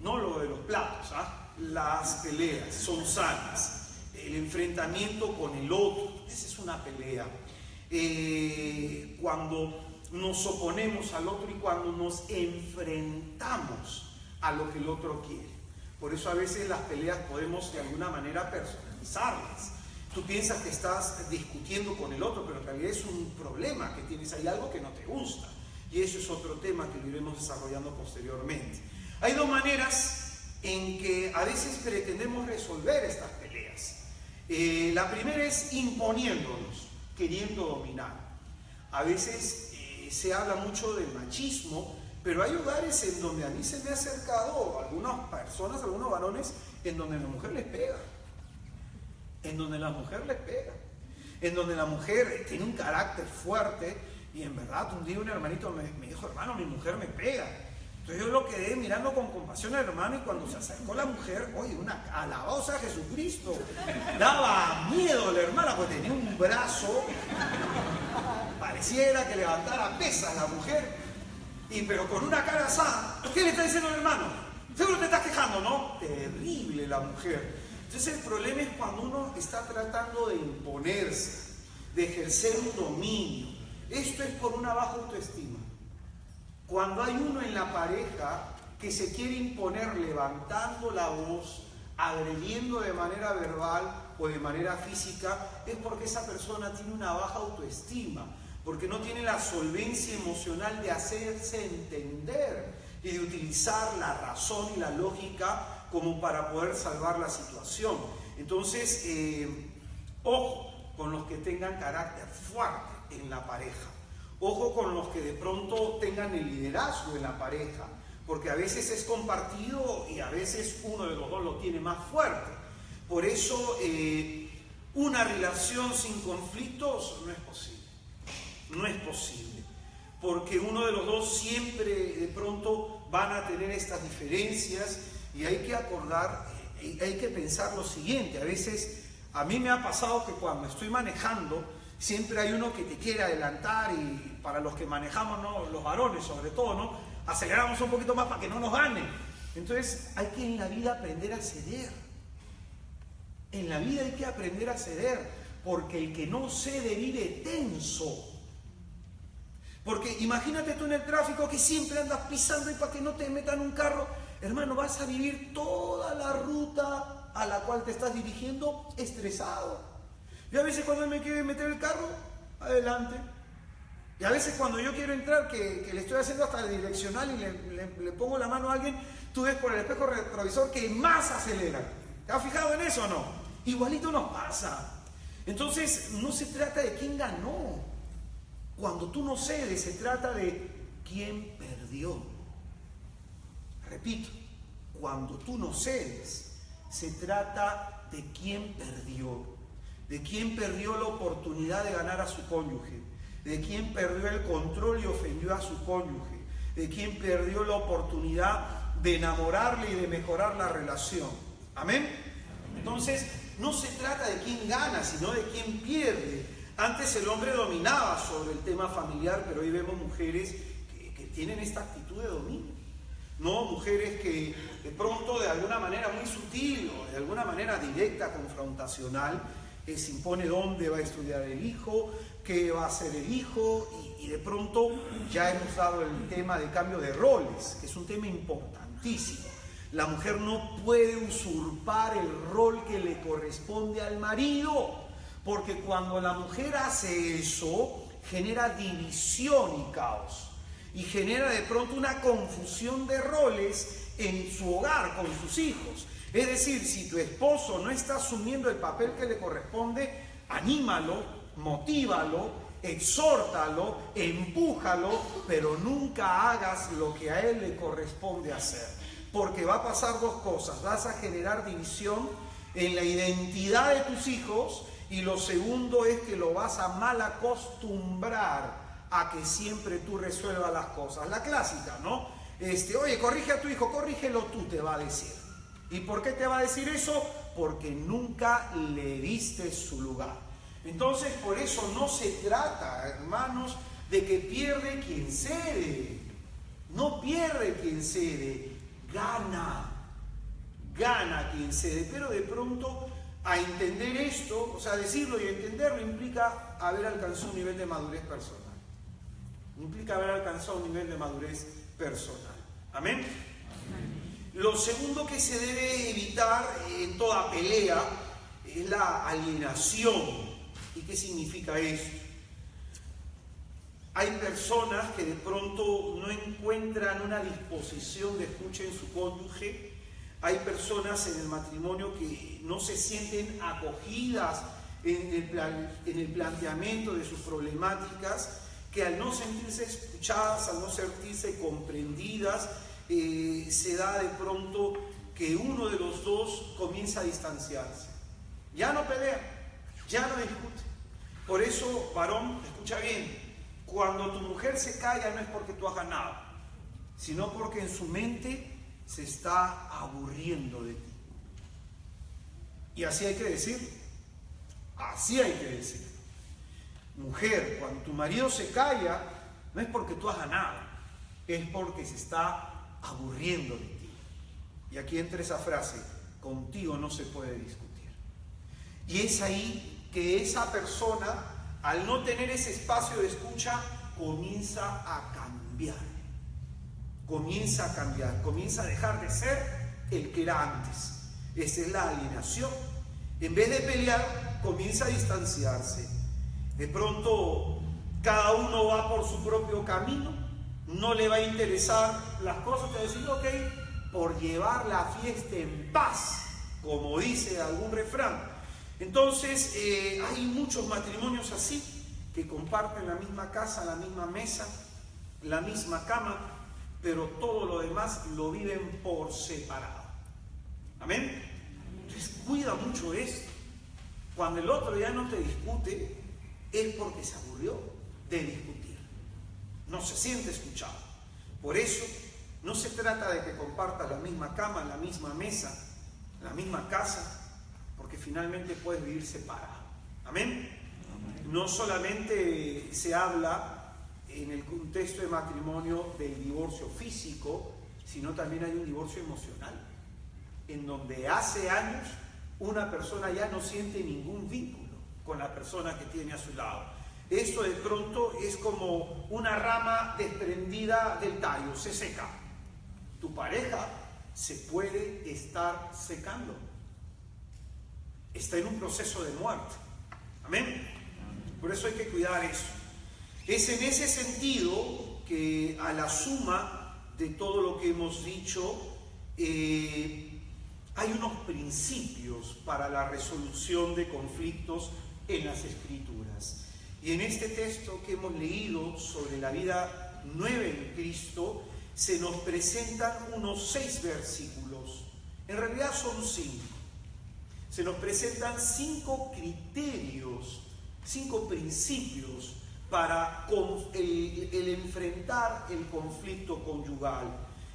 No lo de los platos, las peleas son sanas. El enfrentamiento con el otro, esa es una pelea. Cuando nos oponemos al otro y cuando nos enfrentamos a lo que el otro quiere. Por eso a veces las peleas podemos de alguna manera personalizarlas. Tú piensas que estás discutiendo con el otro, pero en realidad es un problema que tienes ahí, algo que no te gusta. Y eso es otro tema que lo iremos desarrollando posteriormente. Hay dos maneras en que a veces pretendemos resolver estas peleas. La primera es imponiéndonos, queriendo dominar. A veces se habla mucho del machismo, pero hay lugares en donde a mí se me ha acercado algunas personas, algunos varones, en donde la mujer les pega. En donde la mujer les pega. En donde la mujer tiene un carácter fuerte. Y en verdad, un día un hermanito me dijo, hermano, mi mujer me pega. Entonces yo lo quedé mirando con compasión al hermano y cuando se acercó la mujer, oye, una alabanza a Jesucristo. Daba miedo la hermana porque tenía un brazo, pareciera que levantara pesas la mujer. Pero con una cara asada, ¿qué le está diciendo el hermano? Seguro te estás quejando, ¿no? Terrible la mujer. Entonces el problema es cuando uno está tratando de imponerse, de ejercer un dominio. Esto es por una baja autoestima. Cuando hay uno en la pareja que se quiere imponer levantando la voz, agrediendo de manera verbal o de manera física, es porque esa persona tiene una baja autoestima, porque no tiene la solvencia emocional de hacerse entender y de utilizar la razón y la lógica como para poder salvar la situación. Entonces, ojo con los que tengan carácter fuerte en la pareja. Ojo con los que de pronto tengan el liderazgo en la pareja, porque a veces es compartido y a veces uno de los dos lo tiene más fuerte. Por eso, una relación sin conflictos no es posible. No es posible, porque uno de los dos siempre de pronto van a tener estas diferencias y hay que acordar, hay que pensar lo siguiente. A veces, a mí me ha pasado que cuando estoy manejando, siempre hay uno que te quiere adelantar y para los que manejamos, ¿no? Los varones sobre todo, ¿no? Aceleramos un poquito más para que no nos ganen. Entonces hay que en la vida aprender a ceder. En la vida hay que aprender a ceder, porque el que no cede vive tenso. Porque imagínate tú en el tráfico que siempre andas pisando y para que no te metan un carro, hermano, vas a vivir toda la ruta a la cual te estás dirigiendo estresado. Yo a veces cuando me quiero meter el carro, adelante. Y a veces cuando yo quiero entrar, que le estoy haciendo hasta el direccional y le pongo la mano a alguien, tú ves por el espejo retrovisor que más acelera. ¿Te has fijado en eso o no? Igualito nos pasa. Entonces no se trata de quién ganó. Cuando tú no cedes, se trata de quién perdió. Repito, cuando tú no cedes, se trata de quién perdió. De quién perdió la oportunidad de ganar a su cónyuge. De quién perdió el control y ofendió a su cónyuge. De quién perdió la oportunidad de enamorarle y de mejorar la relación. ¿Amén? Entonces, no se trata de quién gana, sino de quién pierde. Antes el hombre dominaba sobre el tema familiar, pero hoy vemos mujeres que tienen esta actitud de dominio. No, mujeres que de pronto de alguna manera muy sutil o de alguna manera directa, confrontacional, se impone dónde va a estudiar el hijo, qué va a hacer el hijo, y de pronto ya hemos dado el tema de cambio de roles, que es un tema importantísimo. La mujer no puede usurpar el rol que le corresponde al marido, porque cuando la mujer hace eso, genera división y caos, y genera de pronto una confusión de roles en su hogar, con sus hijos. Es decir, si tu esposo no está asumiendo el papel que le corresponde, anímalo, motívalo, exhórtalo, empújalo, pero nunca hagas lo que a él le corresponde hacer. Porque va a pasar dos cosas: vas a generar división en la identidad de tus hijos, y lo segundo es que lo vas a mal acostumbrar a que siempre tú resuelvas las cosas. La clásica, ¿no? Oye, corrige a tu hijo, corrígelo tú, te va a decir. ¿Y por qué te va a decir eso? Porque nunca le diste su lugar. Entonces, por eso no se trata, hermanos, de que pierde quien cede. No pierde quien cede, gana quien cede. Pero de pronto, a entender esto, o sea, decirlo y entenderlo, implica haber alcanzado un nivel de madurez personal. Implica haber alcanzado un nivel de madurez personal. ¿Amén? Lo segundo que se debe evitar en toda pelea es la alienación. ¿Y qué significa esto? Hay personas que de pronto no encuentran una disposición de escucha en su cónyuge. Hay personas en el matrimonio que no se sienten acogidas en el planteamiento de sus problemáticas, que al no sentirse escuchadas, al no sentirse comprendidas, se da de pronto que uno de los dos comienza a distanciarse. Ya no pelea, ya no discute. Por eso, varón, escucha bien, cuando tu mujer se calla no es porque tú has ganado, sino porque en su mente se está aburriendo de ti. Y así hay que decir, así hay que decir. Mujer, cuando tu marido se calla, no es porque tú has ganado, es porque se está aburriendo de ti. Y aquí entra esa frase: contigo no se puede discutir. Y es ahí que esa persona, al no tener ese espacio de escucha, comienza a cambiar. Comienza a dejar de ser el que era antes. Esa es la alienación. En vez de pelear, comienza a distanciarse. De pronto, cada uno va por su propio camino, no le va a interesar las cosas, te va a decir, ok, por llevar la fiesta en paz, como dice algún refrán. Entonces, hay muchos matrimonios así, que comparten la misma casa, la misma mesa, la misma cama, pero todo lo demás lo viven por separado. ¿Amén? Entonces, cuida mucho esto. Cuando el otro ya no te discute, es porque se aburrió de discutir. No se siente escuchado. Por eso, no se trata de que compartas la misma cama, la misma mesa, la misma casa, porque finalmente puedes vivir separado. ¿Amén? No solamente se habla en el contexto de matrimonio del divorcio físico, sino también hay un divorcio emocional, en donde hace años una persona ya no siente ningún vínculo con la persona que tiene a su lado. Esto de pronto es como una rama desprendida del tallo, se seca. Tu pareja se puede estar secando. Está en un proceso de muerte. Amén. Por eso hay que cuidar eso. Es en ese sentido que, a la suma de todo lo que hemos dicho, hay unos principios para la resolución de conflictos en las Escrituras. Y en este texto que hemos leído sobre la vida nueva en Cristo, se nos presentan unos 6 versículos. En realidad son 5. Se nos presentan 5 criterios, 5 principios para el enfrentar el conflicto conyugal.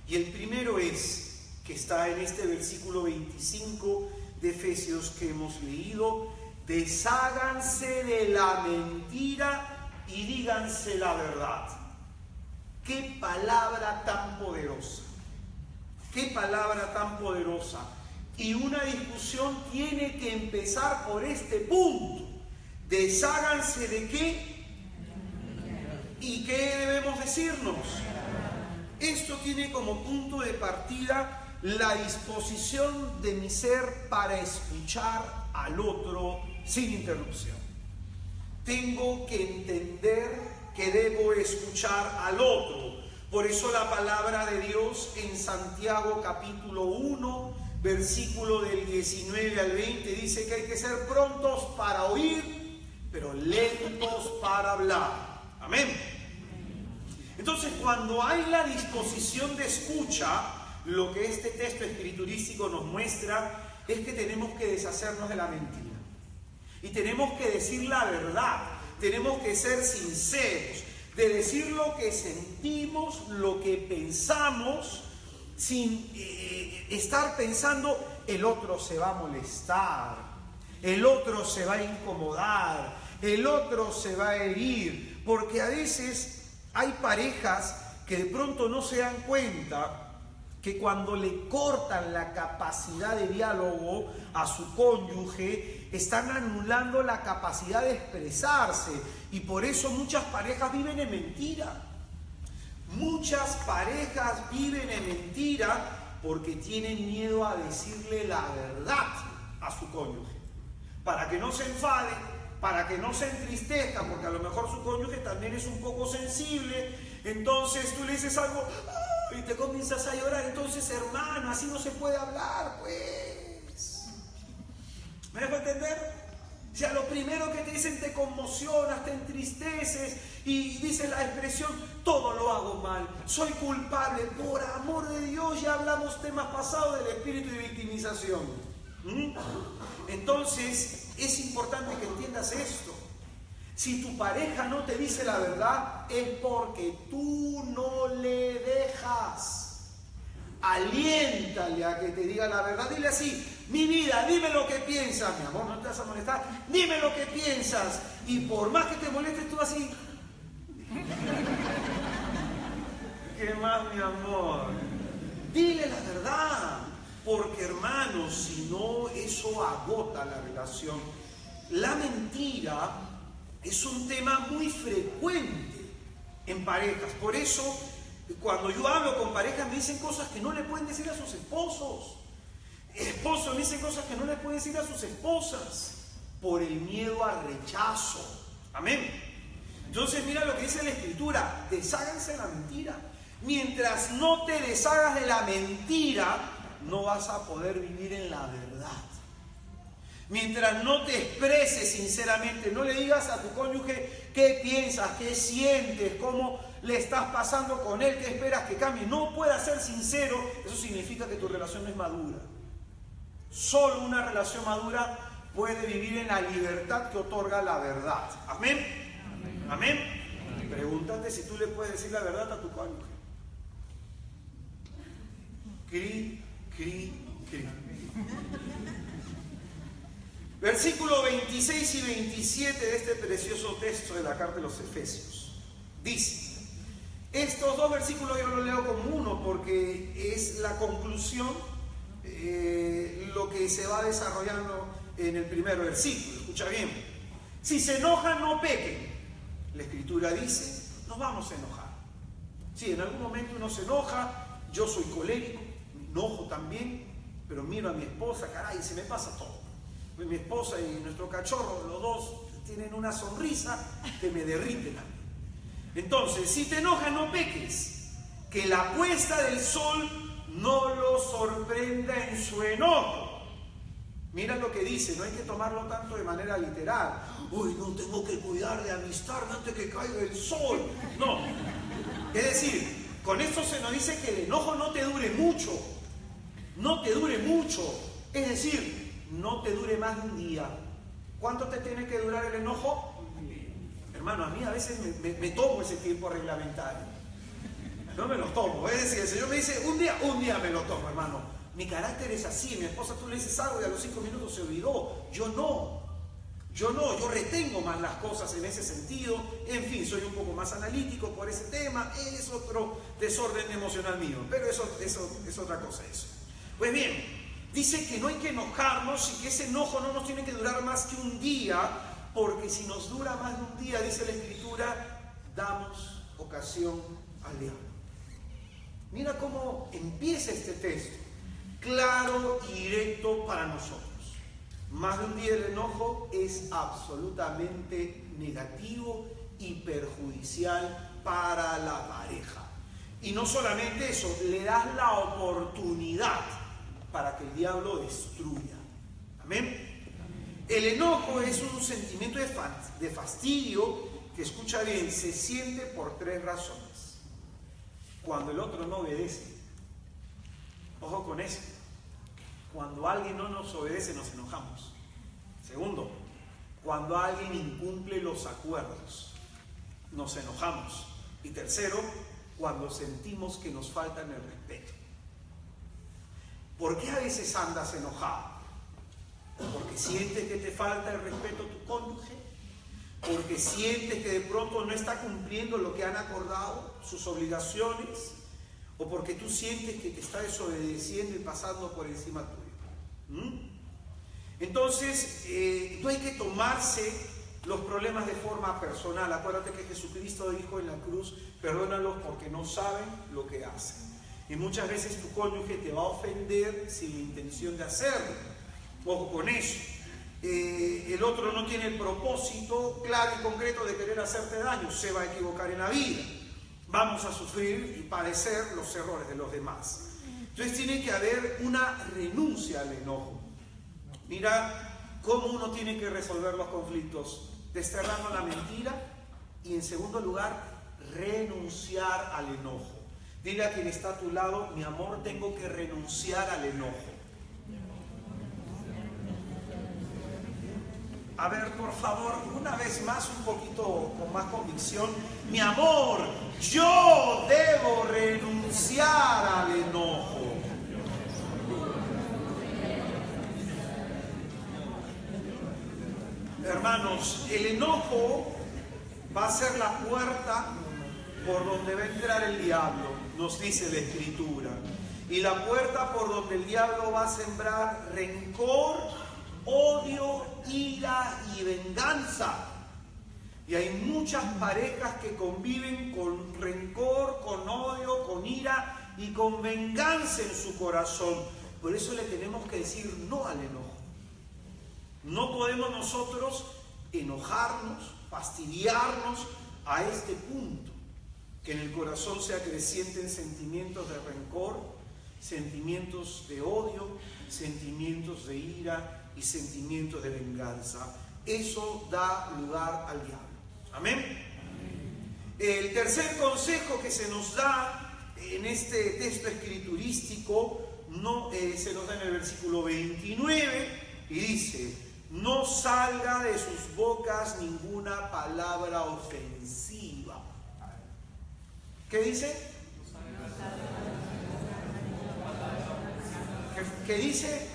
Y el primero es, que está en este versículo 25 de Efesios que hemos leído: desháganse de la mentira y díganse la verdad. ¡Qué palabra tan poderosa! ¡Qué palabra tan poderosa! Y una discusión tiene que empezar por este punto. ¿Desháganse de qué? ¿Y qué debemos decirnos? Esto tiene como punto de partida la disposición de mi ser para escuchar al otro sin interrupción. Tengo que entender que debo escuchar al otro. Por eso la palabra de Dios en Santiago capítulo 1, versículo del 19 al 20 dice que hay que ser prontos para oír, pero lentos para hablar. Amén. Entonces, cuando hay la disposición de escucha, lo que este texto escriturístico nos muestra es que tenemos que deshacernos de la mentira. Y tenemos que decir la verdad, tenemos que ser sinceros, de decir lo que sentimos, lo que pensamos, sin estar pensando, el otro se va a molestar, el otro se va a incomodar, el otro se va a herir, porque a veces hay parejas que de pronto no se dan cuenta que cuando le cortan la capacidad de diálogo a su cónyuge, están anulando la capacidad de expresarse. Y por eso muchas parejas viven en mentira. Muchas parejas viven en mentira porque tienen miedo a decirle la verdad a su cónyuge. Para que no se enfade, para que no se entristezca, porque a lo mejor su cónyuge también es un poco sensible. Entonces tú le dices algo y te comienzas a llorar. Entonces, hermano, así no se puede hablar, pues. ¿Me dejo entender? Si a lo primero que te dicen te conmocionas, te entristeces y dices la expresión, todo lo hago mal, soy culpable, por amor de Dios, ya hablamos temas pasados del espíritu de victimización. Entonces, es importante que entiendas esto. Si tu pareja no te dice la verdad, es porque tú no le dejas. Aliéntale a que te diga la verdad. Dile así: mi vida, dime lo que piensas. Mi amor, no te vas a molestar. Dime lo que piensas. Y por más que te molestes, tú así. ¿Qué más, mi amor? Dile la verdad. Porque, hermanos, si no, eso agota la relación. La mentira es un tema muy frecuente en parejas. Por eso, cuando yo hablo con parejas, me dicen cosas que no le pueden decir a sus esposos. Esposos me dicen cosas que no le pueden decir a sus esposas por el miedo al rechazo. Amén. Entonces, mira lo que dice la Escritura: desháganse de la mentira. Mientras no te deshagas de la mentira, no vas a poder vivir en la verdad. Mientras no te expreses sinceramente, no le digas a tu cónyuge qué piensas, qué sientes, cómo le estás pasando con él, qué esperas que cambie. No puedas ser sincero, eso significa que tu relación no es madura. Solo una relación madura puede vivir en la libertad que otorga la verdad. ¿Amén? ¿Amén? Amén. Pregúntate si tú le puedes decir la verdad a tu cónyuge. Cri, cri, cri. Versículo 26 y 27 de este precioso texto de la carta de los Efesios. Dice, estos dos versículos yo los leo como uno porque es la conclusión, lo que se va desarrollando en el primer versículo. Escucha bien. Si se enojan, no pequen. La Escritura dice, nos vamos a enojar. Sí, en algún momento uno se enoja, yo soy colérico, me enojo también, pero miro a mi esposa, caray, se me pasa todo. Mi esposa y nuestro cachorro, los dos tienen una sonrisa que me derrite también. Entonces, si te enojas, no peques, que la puesta del sol no lo sorprenda en su enojo. Mira lo que dice, no hay que tomarlo tanto de manera literal. Uy, no tengo que cuidar de amistarme antes que caiga el sol. No, es decir, con esto se nos dice que el enojo no te dure mucho. No te dure mucho, es decir, no te dure más de un día. ¿Cuánto te tiene que durar el enojo? Hermano, a mí a veces me tomo ese tiempo reglamentario. No me lo tomo. Es decir, el Señor me dice, un día me lo tomo, hermano. Mi carácter es así. Mi esposa, tú le dices algo y a los 5 minutos se olvidó. Yo no, yo retengo más las cosas en ese sentido. En fin, soy un poco más analítico por ese tema. Es otro desorden emocional mío. Pero eso es otra cosa eso. Pues bien, dice que no hay que enojarnos y que ese enojo no nos tiene que durar más que un día, porque si nos dura más de un día, dice la Escritura, damos ocasión al diablo. Mira cómo empieza este texto. claro y directo para nosotros. Más de un día el enojo es absolutamente negativo y perjudicial para la pareja. Y no solamente eso, le das la oportunidad para que el diablo destruya. Amén. El enojo es un sentimiento de fastidio que, escucha bien, se siente por 3 razones. Cuando el otro no obedece. Ojo con eso. Cuando alguien no nos obedece, nos enojamos. Segundo, cuando alguien incumple los acuerdos, nos enojamos. Y tercero, cuando sentimos que nos faltan el respeto. ¿Por qué a veces andas enojado? Porque sientes que te falta el respeto a tu cónyuge, porque sientes que de pronto no está cumpliendo lo que han acordado, sus obligaciones, o porque tú sientes que te está desobedeciendo y pasando por encima tuyo. Entonces, no hay que tomarse los problemas de forma personal. Acuérdate que Jesucristo dijo en la cruz: perdónalos porque no saben lo que hacen. Y muchas veces tu cónyuge te va a ofender sin la intención de hacerlo. Ojo con eso. El otro no tiene el propósito claro y concreto de querer hacerte daño. Se va a equivocar en la vida. Vamos a sufrir y padecer los errores de los demás. Entonces tiene que haber una renuncia al enojo. Mira cómo uno tiene que resolver los conflictos: desterrando la mentira y, en segundo lugar, renunciar al enojo. Dile a quien está a tu lado: mi amor, tengo que renunciar al enojo. A ver, por favor, una vez más, un poquito con más convicción. Mi amor, yo debo renunciar al enojo. Hermanos, el enojo va a ser la puerta por donde va a entrar el diablo, nos dice la Escritura. Y la puerta por donde el diablo va a sembrar rencor, odio, ira y venganza. Y hay muchas parejas que conviven con rencor, con odio, con ira y con venganza en su corazón. Por eso le tenemos que decir no al enojo. No podemos nosotros enojarnos, fastidiarnos a este punto, que en el corazón se acrecienten sentimientos de rencor, sentimientos de odio, sentimientos de ira y sentimientos de venganza. Eso da lugar al diablo. Amén. El tercer consejo que se nos da en este texto escriturístico se nos da en el versículo 29 y dice: no salga de sus bocas ninguna palabra ofensiva. ¿Qué dice? ¿Qué dice?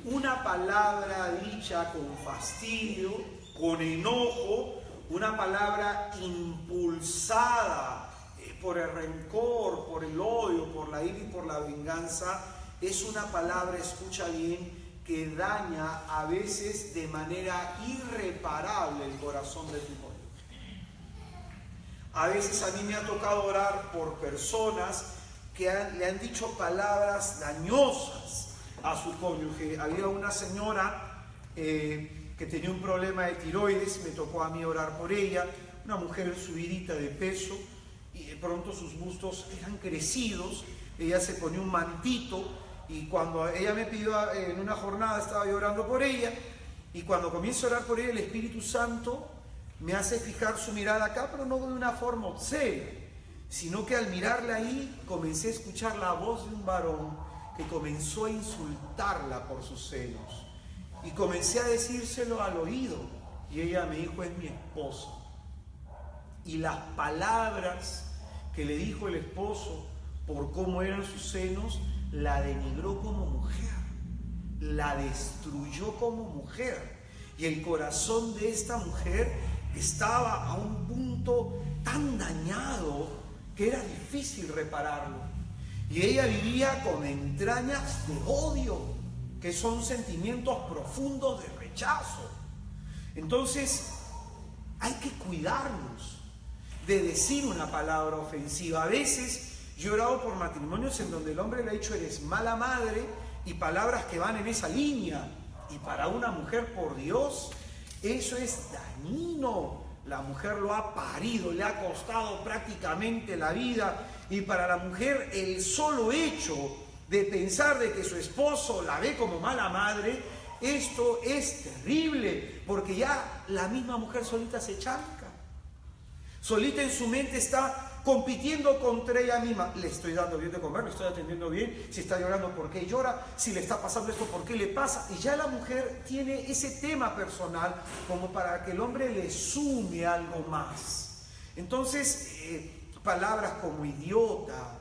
Una palabra dicha con fastidio, con enojo, una palabra impulsada por el rencor, por el odio, por la ira y por la venganza, es una palabra, escucha bien, que daña a veces de manera irreparable el corazón de tu cónyuge. A veces a mí me ha tocado orar por personas que le han dicho palabras dañosas a su cónyuge. Había una señora que tenía un problema de tiroides, me tocó a mí orar por ella, una mujer subidita de peso, y de pronto sus bustos eran crecidos. Ella se ponía un mantito, y cuando ella me pidió en una jornada, estaba yo orando por ella, y cuando comienzo a orar por ella, el Espíritu Santo me hace fijar su mirada acá, pero no de una forma obscena, sino que al mirarla ahí comencé a escuchar la voz de un varón que comenzó a insultarla por sus celos, y comencé a decírselo al oído, y ella me dijo: es mi esposo. Y las palabras que le dijo el esposo por cómo eran sus senos, la denigró como mujer, la destruyó como mujer. Y el corazón de esta mujer estaba a un punto tan dañado que era difícil repararlo. Y ella vivía con entrañas de odio, que son sentimientos profundos de rechazo. Entonces, hay que cuidarnos. de decir una palabra ofensiva. A veces yo he orado por matrimonios en donde el hombre le ha dicho eres mala madre y palabras que van en esa línea. Y para una mujer, por Dios, eso es dañino. La mujer lo ha parido, le ha costado prácticamente la vida. Y para la mujer el solo hecho de pensar de que su esposo la ve como mala madre, esto es terrible, porque ya la misma mujer solita se chanca. Solita en su mente está compitiendo contra ella misma. Le estoy dando bien de comer, le estoy atendiendo bien. Si está llorando, ¿por qué llora? Si le está pasando esto, ¿por qué le pasa? Y ya la mujer tiene ese tema personal como para que el hombre le sume algo más. Entonces, palabras como idiota,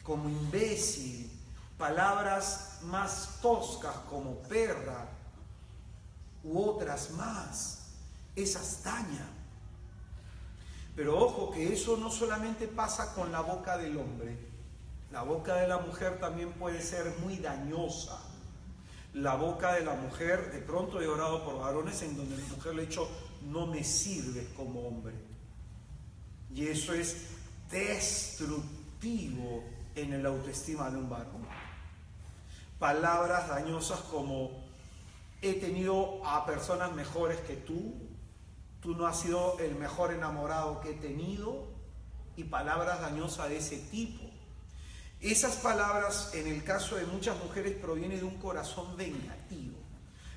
como imbécil, palabras más toscas como perra u otras más, esas dañan. Pero ojo que eso no solamente pasa con la boca del hombre, la boca de la mujer también puede ser muy dañosa. La boca de la mujer, de pronto he orado por varones en donde la mujer le ha dicho, no me sirves como hombre. Y eso es destructivo en la autoestima de un varón. Palabras dañosas como, he tenido a personas mejores que tú no has sido el mejor enamorado que he tenido, y palabras dañosas de ese tipo. Esas palabras, en el caso de muchas mujeres, provienen de un corazón vengativo,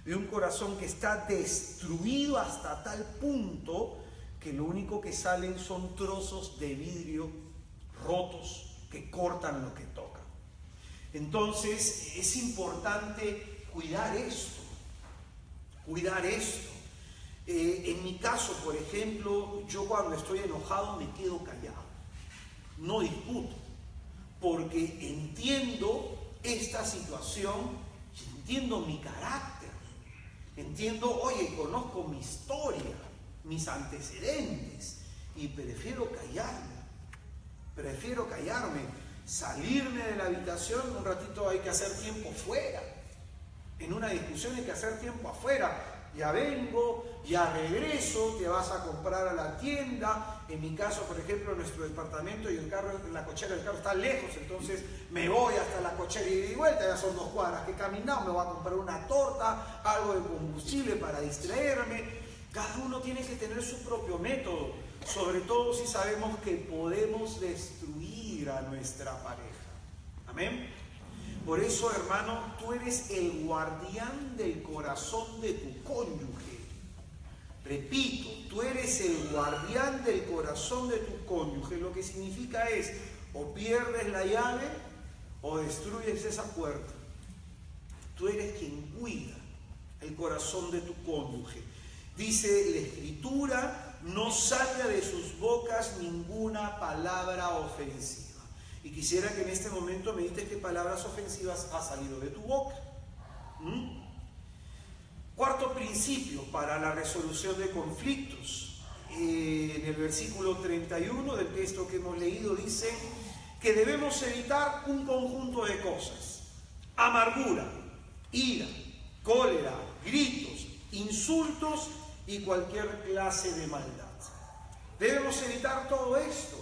de un corazón que está destruido hasta tal punto que lo único que salen son trozos de vidrio rotos que cortan lo que tocan. Entonces es importante cuidar esto, cuidar esto. En mi caso, por ejemplo, yo cuando estoy enojado me quedo callado, no discuto, porque entiendo esta situación, entiendo mi carácter, entiendo, oye, conozco mi historia, mis antecedentes, y prefiero callarme, salirme de la habitación. Un ratito hay que hacer tiempo fuera, en una discusión hay que hacer tiempo afuera. Ya vengo, ya regreso, te vas a comprar a la tienda. En mi caso, por ejemplo, nuestro departamento y el carro, la cochera del carro está lejos, entonces me voy hasta la cochera y de vuelta, ya son 2 cuadras que he caminado, me voy a comprar una torta, algo de combustible para distraerme. Cada uno tiene que tener su propio método, sobre todo si sabemos que podemos destruir a nuestra pareja. Amén. Por eso, hermano, tú eres el guardián del corazón de tu cónyuge. Repito, tú eres el guardián del corazón de tu cónyuge. Lo que significa es, o pierdes la llave o destruyes esa puerta. Tú eres quien cuida el corazón de tu cónyuge. Dice la Escritura, no salga de sus bocas ninguna palabra ofensiva. Y quisiera que en este momento medites qué palabras ofensivas ha salido de tu boca. Cuarto principio para la resolución de conflictos. En el versículo 31 del texto que hemos leído dice que debemos evitar un conjunto de cosas: amargura, ira, cólera, gritos, insultos y cualquier clase de maldad. Debemos evitar todo esto.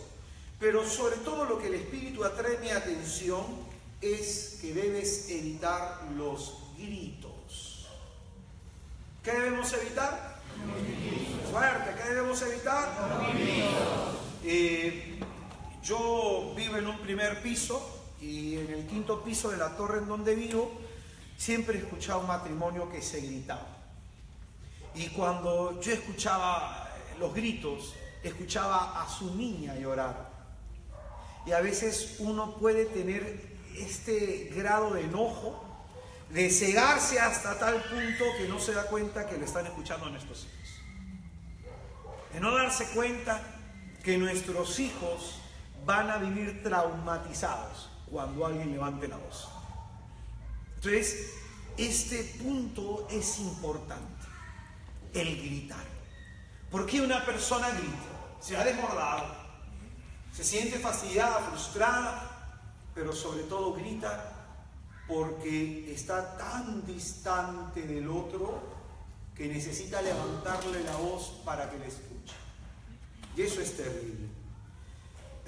Pero sobre todo lo que el Espíritu atrae mi atención es que debes evitar los gritos. ¿Qué debemos evitar? Fuerte, ¿qué debemos evitar? Yo vivo en un primer piso y en el 5º piso de la torre en donde vivo siempre he escuchado un matrimonio que se gritaba. Y cuando yo escuchaba los gritos, escuchaba a su niña llorar. Y a veces uno puede tener este grado de enojo, de cegarse hasta tal punto que no se da cuenta que le están escuchando a nuestros hijos. De no darse cuenta que nuestros hijos van a vivir traumatizados cuando alguien levante la voz. Entonces, este punto es importante, el gritar. ¿Por qué una persona grita? Se ha desbordado, se siente fastidiada, frustrada, pero sobre todo grita porque está tan distante del otro que necesita levantarle la voz para que le escuche. Y eso es terrible.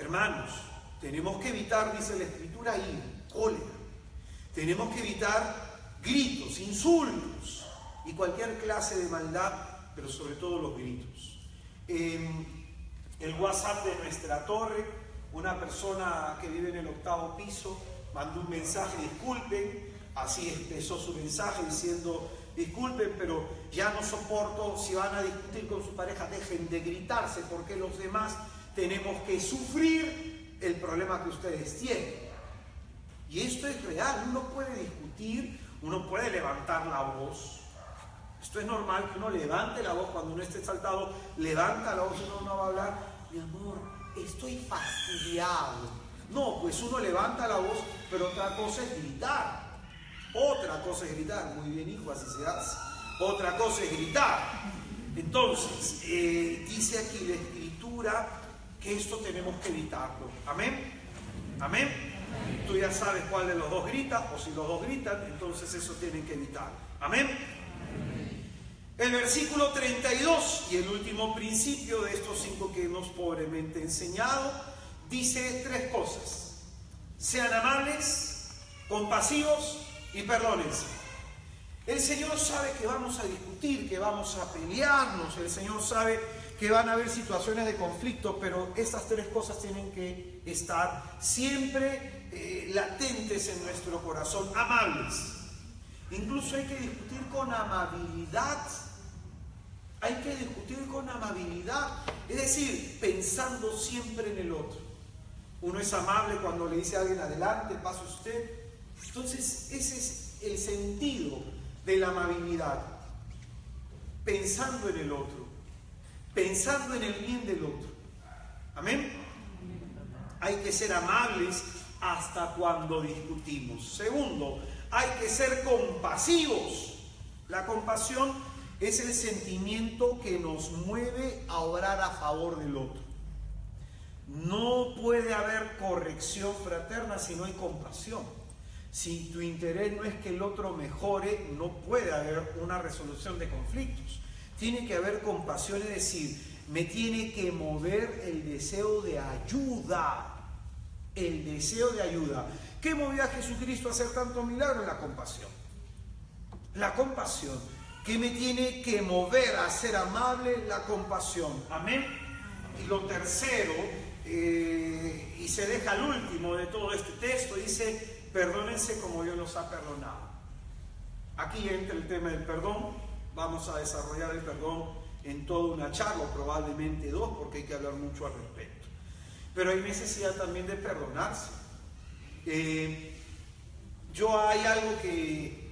Hermanos, tenemos que evitar, dice la Escritura, ira, cólera. Tenemos que evitar gritos, insultos y cualquier clase de maldad, pero sobre todo los gritos. El WhatsApp de nuestra torre, una persona que vive en el 8º piso mandó un mensaje: disculpen, así expresó su mensaje diciendo: disculpen, pero ya no soporto, si van a discutir con su pareja, dejen de gritarse, porque los demás tenemos que sufrir el problema que ustedes tienen. Y esto es real, uno puede discutir, uno puede levantar la voz. Esto es normal que uno levante la voz cuando uno esté exaltado, levanta la voz y uno no va a hablar: mi amor, estoy fastidiado. No, pues uno levanta la voz, pero otra cosa es gritar. Otra cosa es gritar. Muy bien, hijo, así se hace. Otra cosa es gritar. Entonces, dice aquí la Escritura que esto tenemos que evitarlo. Amén. Amén. Tú ya sabes cuál de los dos grita, o si los dos gritan, entonces eso tienen que evitar. Amén. El versículo 32 y el último principio de estos 5 que hemos pobremente enseñado, dice 3 cosas: sean amables, compasivos y perdónense. El Señor sabe que vamos a discutir, que vamos a pelearnos. El Señor sabe que van a haber situaciones de conflicto, pero estas 3 cosas tienen que estar siempre latentes en nuestro corazón. Amables. Incluso hay que discutir con amabilidad. Hay que discutir con amabilidad, es decir, pensando siempre en el otro. Uno es amable cuando le dice a alguien: adelante, pase usted. Entonces, ese es el sentido de la amabilidad. Pensando en el otro, pensando en el bien del otro. Amén. Hay que ser amables hasta cuando discutimos. Segundo, hay que ser compasivos. La compasión es el sentimiento que nos mueve a obrar a favor del otro. No puede haber corrección fraterna si no hay compasión. Si tu interés no es que el otro mejore, no puede haber una resolución de conflictos. Tiene que haber compasión, es decir, me tiene que mover el deseo de ayuda. El deseo de ayuda. ¿Qué movió a Jesucristo a hacer tanto milagro? La compasión. La compasión. ¿Qué me tiene que mover a ser amable? La compasión. Amén. Y lo tercero, y se deja al último de todo este texto, dice: perdónense como Dios los ha perdonado. Aquí entra el tema del perdón. Vamos a desarrollar el perdón en toda una charla, probablemente 2, porque hay que hablar mucho al respecto. Pero hay necesidad también de perdonarse. Yo hay algo que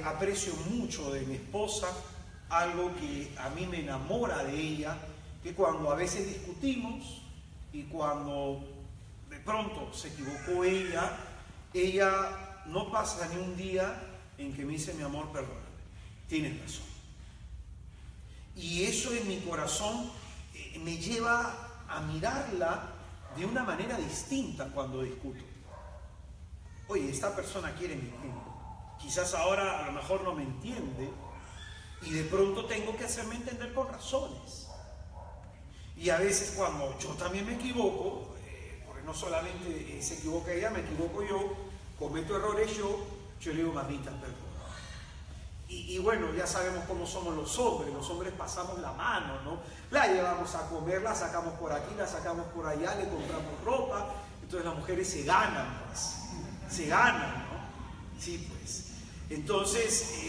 aprecio mucho de mi esposa, algo que a mí me enamora de ella, que cuando a veces discutimos y cuando de pronto se equivocó ella no pasa ni un día en que me dice: mi amor, perdóname, tienes razón. Y eso en mi corazón me lleva a mirarla de una manera distinta cuando discuto. Oye, esta persona quiere mi bien. Quizás ahora a lo mejor no me entiende y de pronto tengo que hacerme entender con razones. Y a veces cuando yo también me equivoco, porque no solamente se equivoca ella, me equivoco yo, cometo errores yo le digo: mamita, perdón. Y bueno, ya sabemos cómo somos los hombres pasamos la mano, ¿no? La llevamos a comer, la sacamos por aquí, la sacamos por allá, le compramos ropa. Entonces las mujeres se ganan, pues. Se ganan, ¿no? Sí, pues. Entonces,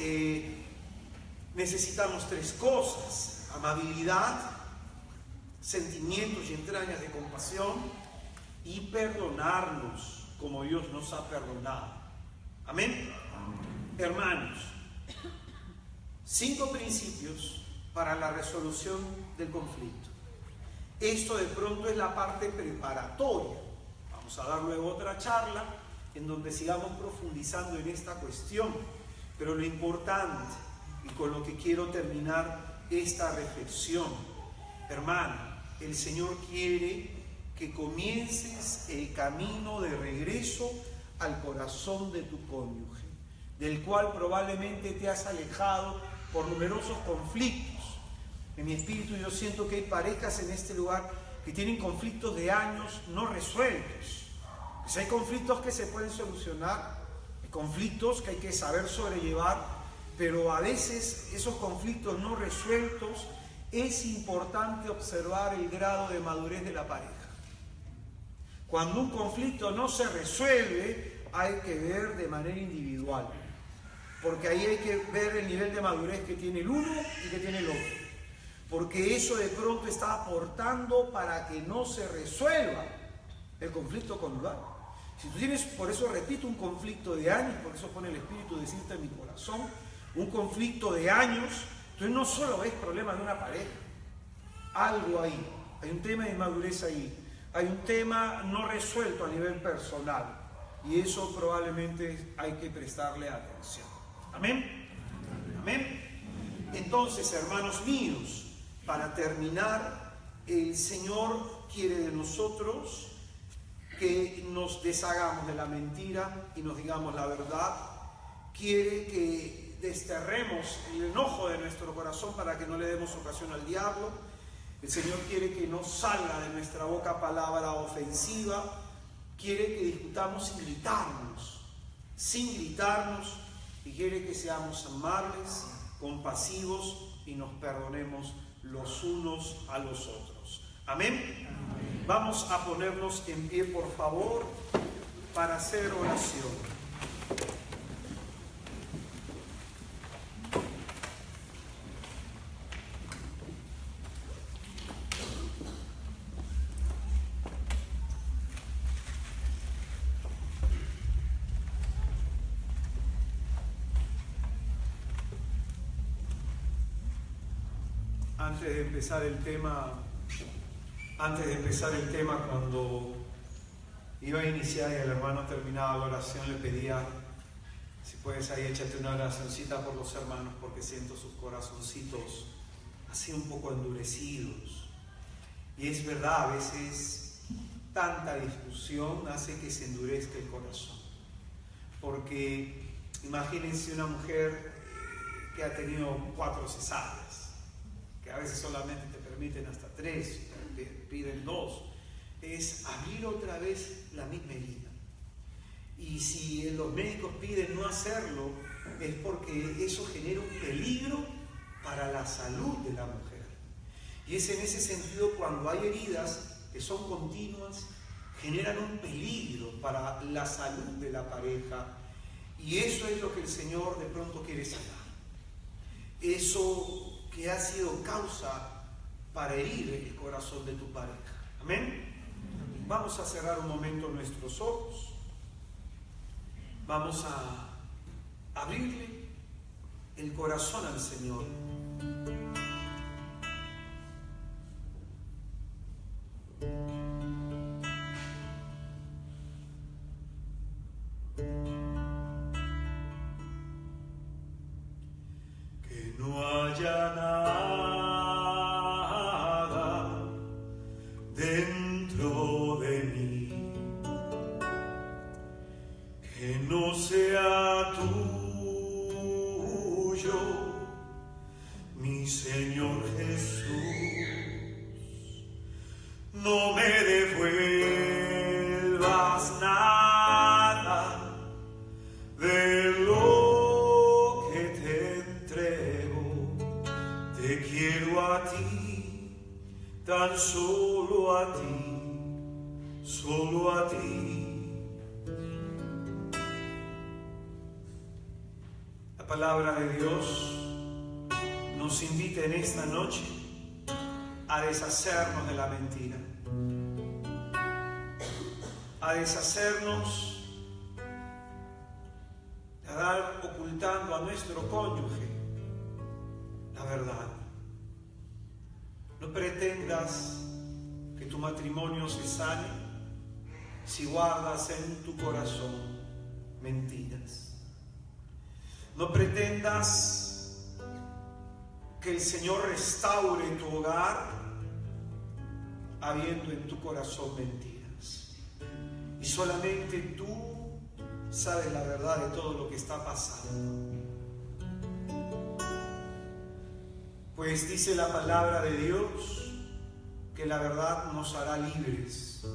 necesitamos 3 cosas: amabilidad, sentimientos y entrañas de compasión, y perdonarnos como Dios nos ha perdonado. Amén. Hermanos, 5 principios para la resolución del conflicto. Esto de pronto es la parte preparatoria. Vamos a dar luego otra charla en donde sigamos profundizando en esta cuestión. Pero lo importante, y con lo que quiero terminar esta reflexión, hermano, el Señor quiere que comiences el camino de regreso al corazón de tu cónyuge, del cual probablemente te has alejado por numerosos conflictos. En mi espíritu yo siento que hay parejas en este lugar que tienen conflictos de años no resueltos. Pues hay conflictos que se pueden solucionar, hay conflictos que hay que saber sobrellevar, pero a veces esos conflictos no resueltos es importante observar el grado de madurez de la pareja. Cuando un conflicto no se resuelve, hay que ver de manera individual, porque ahí hay que ver el nivel de madurez que tiene el uno y que tiene el otro, porque eso de pronto está aportando para que no se resuelva el conflicto conyugal. Si tú tienes, por eso repito, un conflicto de años, por eso pone el Espíritu decirte en mi corazón, un conflicto de años, entonces no solo es problema de una pareja, algo ahí, hay un tema de inmadurez ahí, hay un tema no resuelto a nivel personal, y eso probablemente hay que prestarle atención. Amén. Amén. Entonces, hermanos míos, para terminar, el Señor quiere de nosotros que nos deshagamos de la mentira y nos digamos la verdad. Quiere que desterremos el enojo de nuestro corazón para que no le demos ocasión al diablo. El Señor quiere que no salga de nuestra boca palabra ofensiva. Quiere que discutamos sin gritarnos, y quiere que seamos amables, compasivos y nos perdonemos los unos a los otros. Amén. Amén. Vamos a ponernos en pie, por favor, para hacer oración. Antes de empezar el tema, cuando iba a iniciar y el hermano terminaba la oración, le pedía, si puedes ahí échate una oracioncita por los hermanos, porque siento sus corazoncitos así un poco endurecidos. Y es verdad, a veces tanta discusión hace que se endurezca el corazón. Porque imagínense una mujer que ha tenido 4 cesáreas, que a veces solamente te permiten hasta 3, te piden 2, es abrir otra vez la misma herida. Y si los médicos piden no hacerlo, es porque eso genera un peligro para la salud de la mujer. Y es en ese sentido, cuando hay heridas que son continuas, generan un peligro para la salud de la pareja. Y eso es lo que el Señor de pronto quiere sanar. Eso que ha sido causa para herir el corazón de tu pareja. Amén. Vamos a cerrar un momento nuestros ojos. Vamos a abrirle el corazón al Señor. Que no haya nada dentro de mí que no sea tuyo, mi Señor Jesús. No me devuelvas nada de lo que te entrego. Te quiero a ti, tan solo a ti, solo a ti. La palabra de Dios nos invita en esta noche a deshacernos de la mentira, a deshacernos, a dar ocultando a nuestro cónyuge la verdad. No pretendas que tu matrimonio se sane si guardas en tu corazón mentiras. No pretendas que el Señor restaure tu hogar habiendo en tu corazón mentiras. Y solamente tú sabes la verdad de todo lo que está pasando. Pues dice la palabra de Dios que la verdad nos hará libres,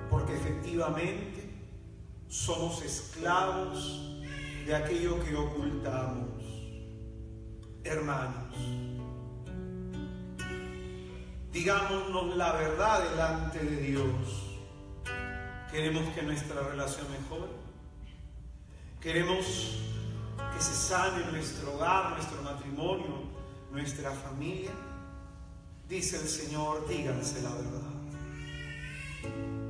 porque efectivamente somos esclavos de aquello que ocultamos. Hermanos, digámonos la verdad delante de Dios. ¿Queremos que nuestra relación mejore? ¿Queremos que se sane nuestro hogar, nuestro matrimonio, nuestra familia? Dice el Señor, díganse la verdad.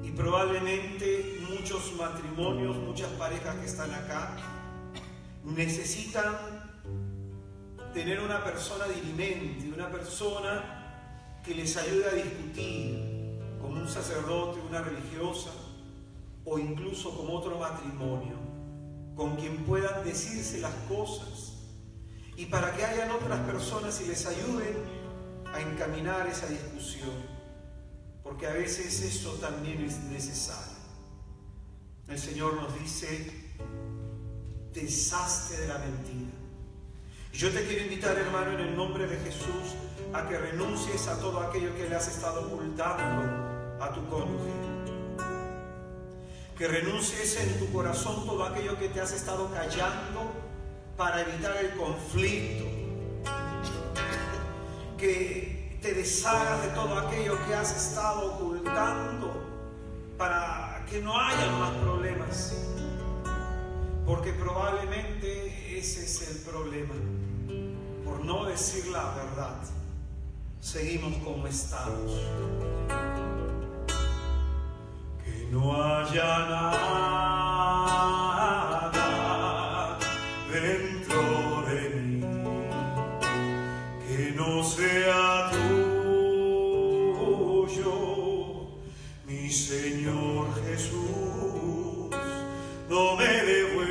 Y probablemente muchos matrimonios, muchas parejas que están acá, necesitan tener una persona dirimente, una persona que les ayude a discutir, como un sacerdote, una religiosa, o incluso como otro matrimonio, con quien puedan decirse las cosas, y para que hayan otras personas y les ayuden a encaminar esa discusión, porque a veces eso también es necesario. El Señor nos dice, deshazte de la mentira. Y yo te quiero invitar, hermano, en el nombre de Jesús, a que renuncies a todo aquello que le has estado ocultando a tu cónyuge. Que renuncies en tu corazón todo aquello que te has estado callando para evitar el conflicto. Que te deshagas de todo aquello que has estado ocultando para que no haya más problemas. Porque probablemente ese es el problema. Por no decir la verdad, seguimos como estamos. Que no haya nada dentro de mí que no sea tuyo, mi Señor Jesús. No me devuelvas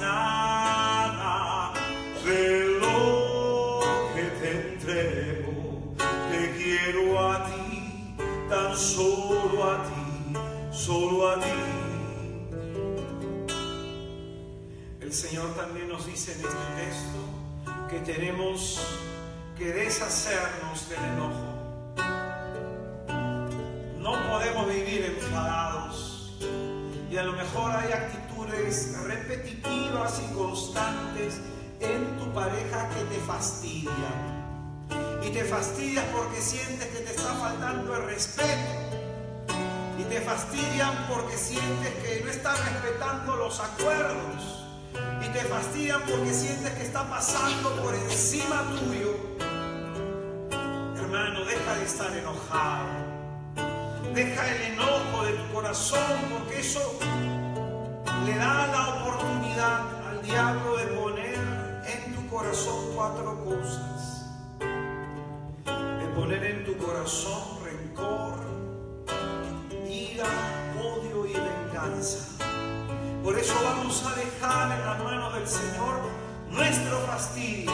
nada de lo que te entrego. Te quiero a ti, tan solo a ti, solo a ti. El Señor también nos dice en este texto que tenemos que deshacernos del enojo. No podemos vivir enfadados. Y a lo mejor hay actitudes repetitivas y constantes en tu pareja que te fastidian. Y te fastidias porque sientes que te está faltando el respeto. Y te fastidian porque sientes que no estás respetando los acuerdos. Y te fastidian porque sientes que está pasando por encima tuyo. Hermano, deja de estar enojado. Deja el enojo de tu corazón, porque eso le da la oportunidad al diablo de poner en tu corazón cuatro cosas. De poner en tu corazón rencor, ira, odio y venganza. Por eso vamos a dejar en las manos del Señor nuestro fastidio,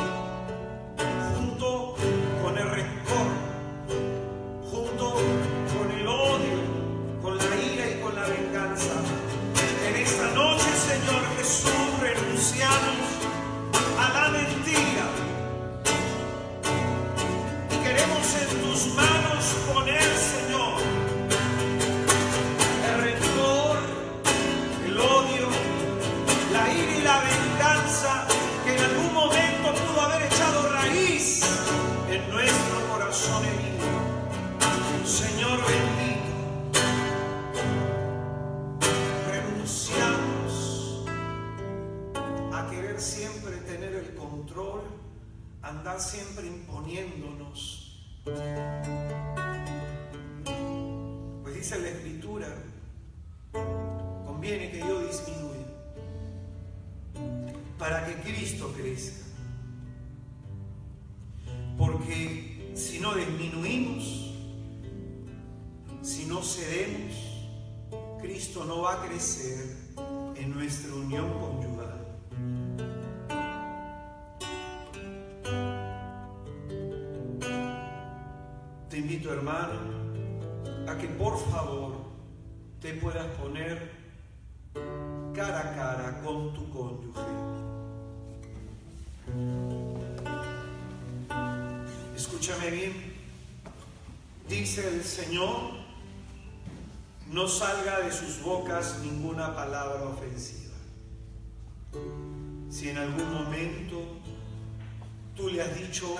junto con el rencor, junto con el odio, con la ira y con la venganza. En esta noche, Señor Jesús, renunciamos a la mentira y queremos en tus manos poner, Señor, el rencor, el odio, la ira y la venganza que en algún momento pudo haber echado raíz en nuestro corazón herido. Señor bendito, renunciamos a querer siempre tener el control, andar siempre imponiéndonos. Pues dice la Escritura, conviene que yo disminuya para que Cristo crezca. Porque si no disminuimos, si no cedemos, Cristo no va a crecer en nuestra unión conyugal. Te invito, hermano, a que por favor te puedas poner cara a cara con tu cónyuge. Escucha escúchame bien, dice el Señor, no salga de sus bocas ninguna palabra ofensiva. Si en algún momento tú le has dicho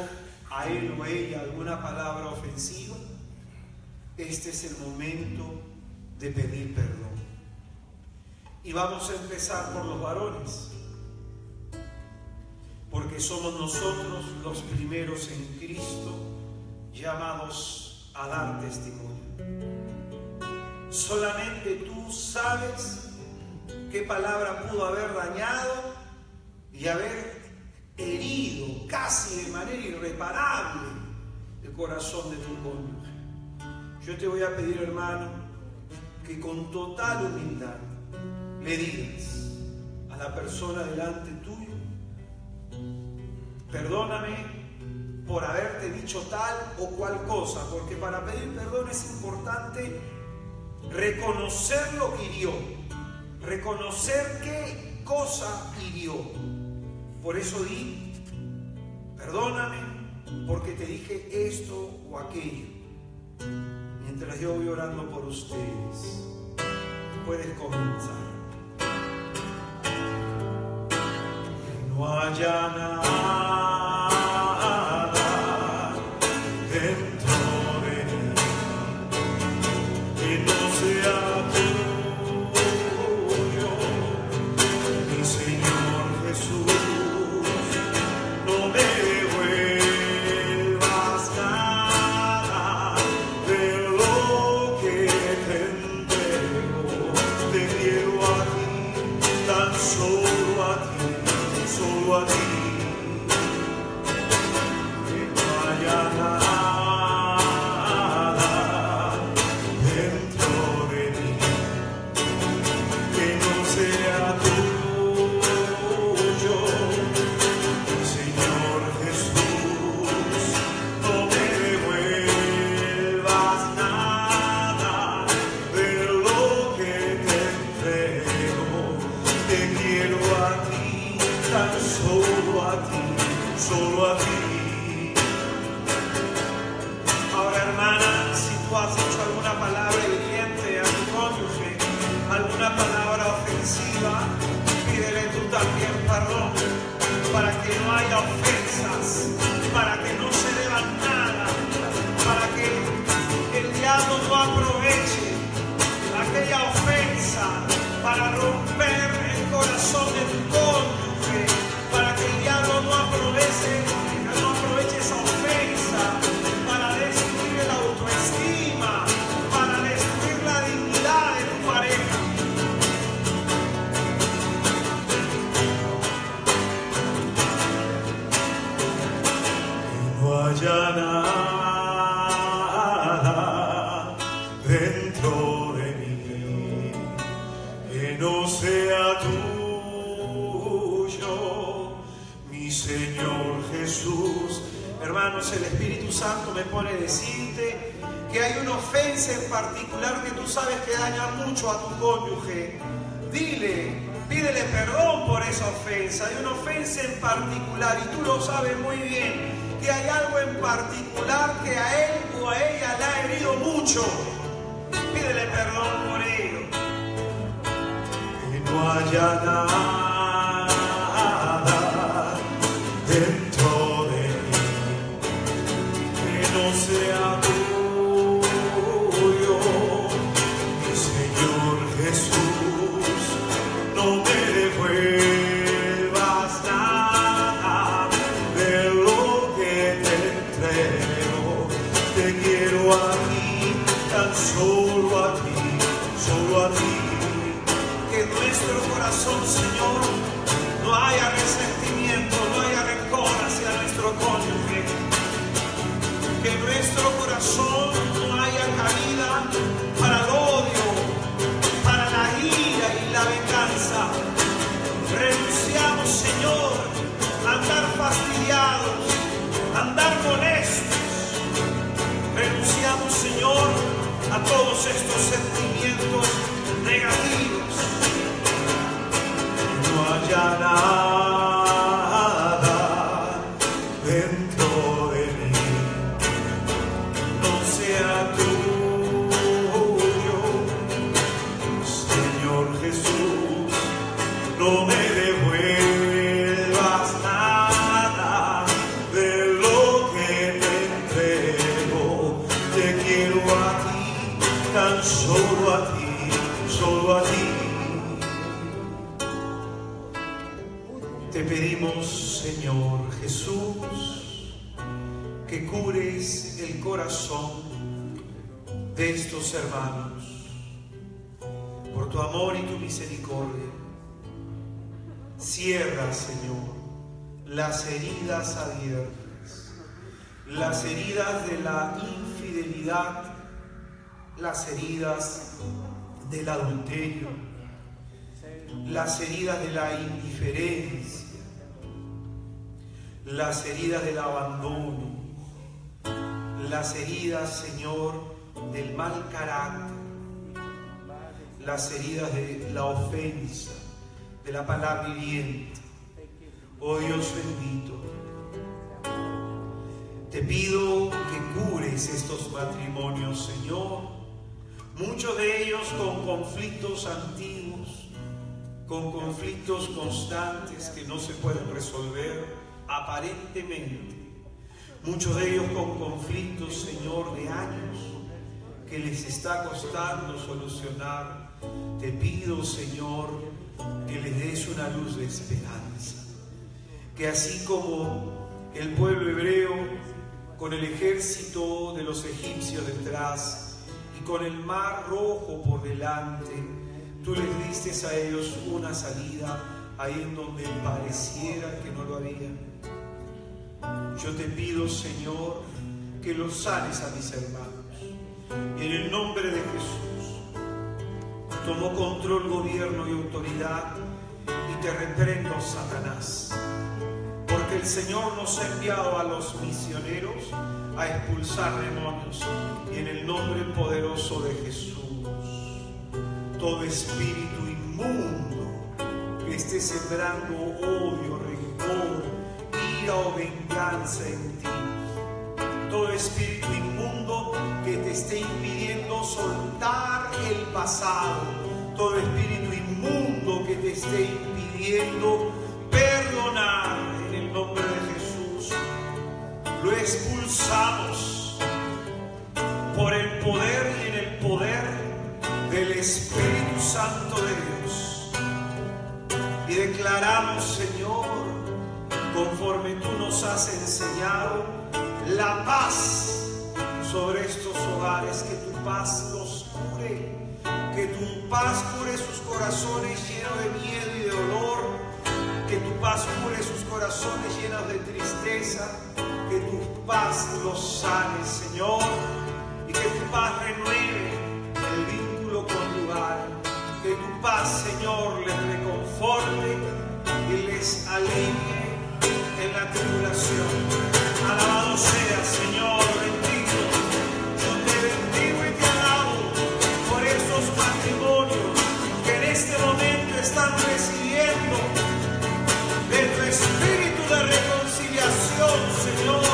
a él o a ella alguna palabra ofensiva, este es el momento de pedir perdón. Y vamos a empezar por los varones, porque somos nosotros los primeros en Cristo llamados a dar testimonio. Solamente tú sabes qué palabra pudo haber dañado y haber herido casi de manera irreparable el corazón de tu cónyuge. Yo te voy a pedir, hermano, que con total humildad le digas a la persona delante tuyo: perdóname por haberte dicho tal o cual cosa, porque para pedir perdón es importante reconocer lo que hirió, reconocer qué cosa hirió. Por eso di: perdóname porque te dije esto o aquello. Mientras yo voy orando por ustedes, puedes comenzar. No haya nada dentro de mí que no sea tuyo, mi Señor Jesús. No me devuelvas nada de lo que te entrego. Te quiero a ti, tan solo a ti. Solo a ti, que no haya nada dentro de mí que no sea tuyo, mi Señor Jesús. No me devuelvas nada de lo que te entrego. Te quiero a ti, tan solo a ti, solo a ti. Ahora, hermana, si tú has dicho alguna palabra hiriente a tu cónyuge, alguna palabra ofensiva, pídele tú también perdón, para que no haya ofensas, para que no se deban nada, para que el diablo no aproveche aquella ofensa para romper el corazón de tu cónyuge, para que el diablo no aproveche esa ofensa para destruir la autoestima, para destruir la dignidad de tu pareja. Que no haya nada dentro de mí que no sea tuyo, mi Señor Jesús. Hermanos, el Espíritu Santo me pone a decirte que hay una ofensa en particular que tú sabes que daña mucho a tu cónyuge. Dile, pídele perdón por esa ofensa. Hay una ofensa en particular y tú lo sabes muy bien, que hay algo en particular que a él o a ella le ha herido mucho. Pídele perdón por ello. Que no haya nada dentro de mí que no sea tuyo, mi Señor Jesús. No me devuelvas nada de lo que te entrego. Te quiero a ti, tan solo a ti, solo a ti. Que en nuestro corazón, Señor, no haya resentimiento, no haya rencor hacia nuestro cónyuge. Que en nuestro corazón no haya cabida para el odio, para la ira y la venganza. Renunciamos, Señor, a andar fastidiados, a andar molestos. Renunciamos, Señor, a todos estos sentimientos negativos. No haya nada dentro de mí a ti, solo a ti. Te pedimos, Señor Jesús, que cures el corazón de estos hermanos. Por tu amor y tu misericordia, cierra, Señor, las heridas abiertas, las heridas de la infidelidad, las heridas del adulterio, las heridas de la indiferencia, las heridas del abandono, las heridas, Señor, del mal carácter, las heridas de la ofensa, de la palabra hiriente. Oh Dios bendito, te pido que cures estos matrimonios, Señor, muchos de ellos con conflictos antiguos, con conflictos constantes que no se pueden resolver aparentemente, muchos de ellos con conflictos, Señor, de años que les está costando solucionar. Te pido, Señor, que les des una luz de esperanza, que así como el pueblo hebreo con el ejército de los egipcios detrás y con el mar rojo por delante, tú les diste a ellos una salida ahí en donde pareciera que no lo había. Yo te pido, Señor, que los sanes a mis hermanos. Y en el nombre de Jesús, tomo control, gobierno y autoridad y te reprendo, Satanás. Porque el Señor nos ha enviado a los misioneros a expulsar demonios. Y en el nombre poderoso de Jesús, todo espíritu inmundo que esté sembrando odio, rencor, ira o venganza en ti, todo espíritu inmundo que te esté impidiendo soltar el pasado, todo espíritu inmundo que te esté impidiendo perdonar, en el nombre de Jesús, lo expulsamos por el poder y en el poder del Espíritu Santo de Dios. Y declaramos, Señor, conforme tú nos has enseñado, la paz sobre estos hogares, que tu paz los cure, que tu paz cure sus corazones llenos de miedo y de dolor, que tu paz cure sus corazones llenos de tristeza, que tu paz los sane, Señor, y que tu paz renueve el vínculo conyugal, que tu paz, Señor, les reconforte y les alivie en la tribulación. Alabado sea, Señor, bendito. Yo te bendigo y te alabo por esos matrimonios que en este momento están recibiendo de tu espíritu de reconciliación, Señor,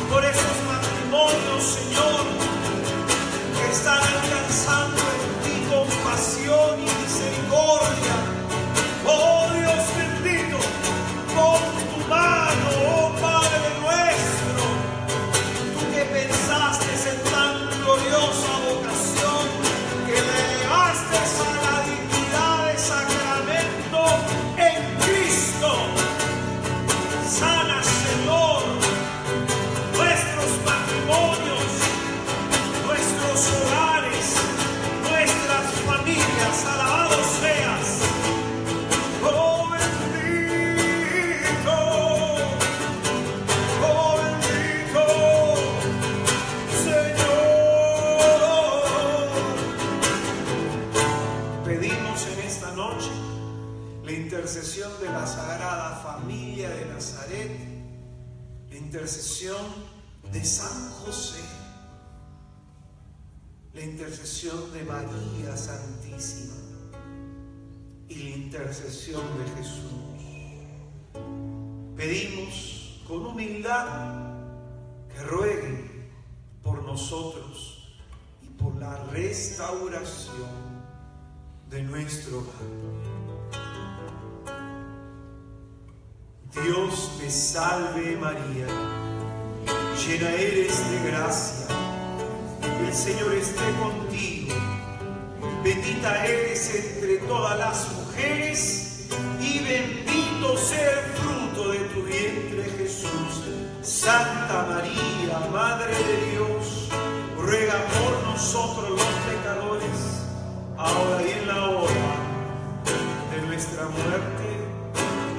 por esos matrimonios, Señor, que están alcanzando en ti compasión y misericordia. Oh Dios bendito, con tu mano, oh Padre nuestro, tú que pensaste en tan gloriosa vocación, que le elevaste a la dignidad de sacramento en Cristo. Sana, Señor, nuestros matrimonios, nuestros hogares, nuestras familias. Alabado seas. Oh bendito, Señor. Pedimos en esta noche la intercesión de la Sagrada Familia de Nazaret, la intercesión de San José, la intercesión de María Santísima y la intercesión de Jesús. Pedimos con humildad que rueguen por nosotros y por la restauración de nuestro hogar. Dios te salve María, llena eres de gracia, el Señor esté contigo. bendita eres entre todas las mujeres, y bendito sea el fruto de tu vientre, Jesús. Santa María, Madre de Dios, ruega por nosotros los pecadores, ahora y en la hora de nuestra muerte.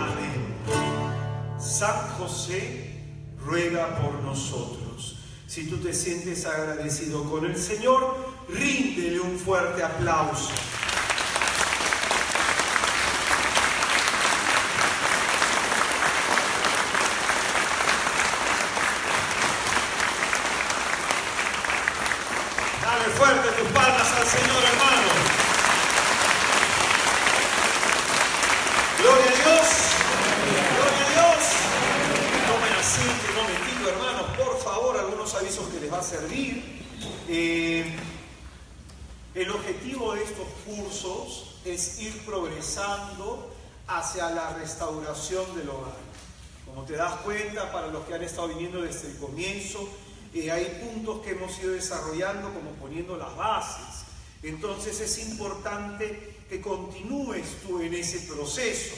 Amén. San José, ruega por nosotros. Si tú te sientes agradecido con el Señor, ríndele un fuerte aplauso. Dale fuerte tus palmas al Señor, hermano. Gloria a Dios. Gloria a Dios. Tomen asiento un momentito, hermanos, por favor, algunos avisos que les va a servir. El objetivo de estos cursos es ir progresando hacia la restauración del hogar. Como te das cuenta, para los que han estado viniendo desde el comienzo, hay puntos que hemos ido desarrollando, como poniendo las bases. Entonces es importante que continúes tú en ese proceso.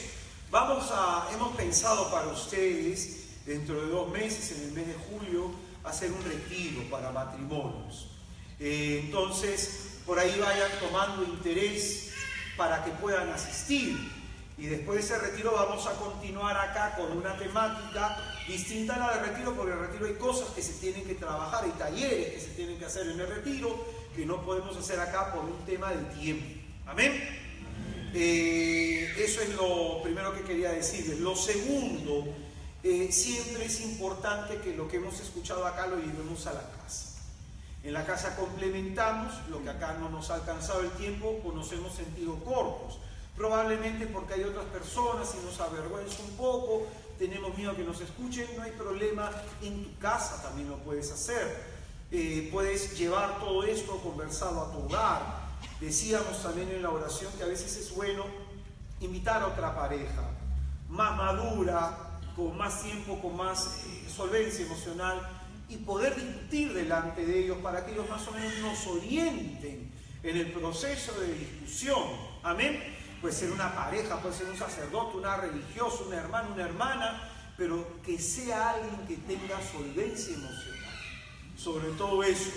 Hemos pensado para ustedes, dentro de 2 meses, en el mes de julio, hacer un retiro para matrimonios. Entonces, por ahí vayan tomando interés para que puedan asistir. Y después de ese retiro vamos a continuar acá con una temática distinta a la del retiro, porque en el retiro hay cosas que se tienen que trabajar, hay talleres que se tienen que hacer en el retiro que no podemos hacer acá por un tema de tiempo. Amén. Eso es lo primero que quería decirles. Lo segundo, siempre es importante que lo que hemos escuchado acá lo llevemos a la casa. En la casa complementamos lo que acá no nos ha alcanzado el tiempo o nos hemos sentido cortos. Probablemente porque hay otras personas y nos avergüenza un poco, tenemos miedo que nos escuchen, no hay problema, en tu casa también lo puedes hacer. Puedes llevar todo esto conversado a tu hogar. Decíamos también en la oración que a veces es bueno invitar a otra pareja más madura, con más tiempo, con más solvencia emocional, y poder discutir delante de ellos para que ellos más o menos nos orienten en el proceso de discusión. Amén. Puede ser una pareja, puede ser un sacerdote, una religiosa, un hermano, una hermana, pero que sea alguien que tenga solvencia emocional. Sobre todo eso,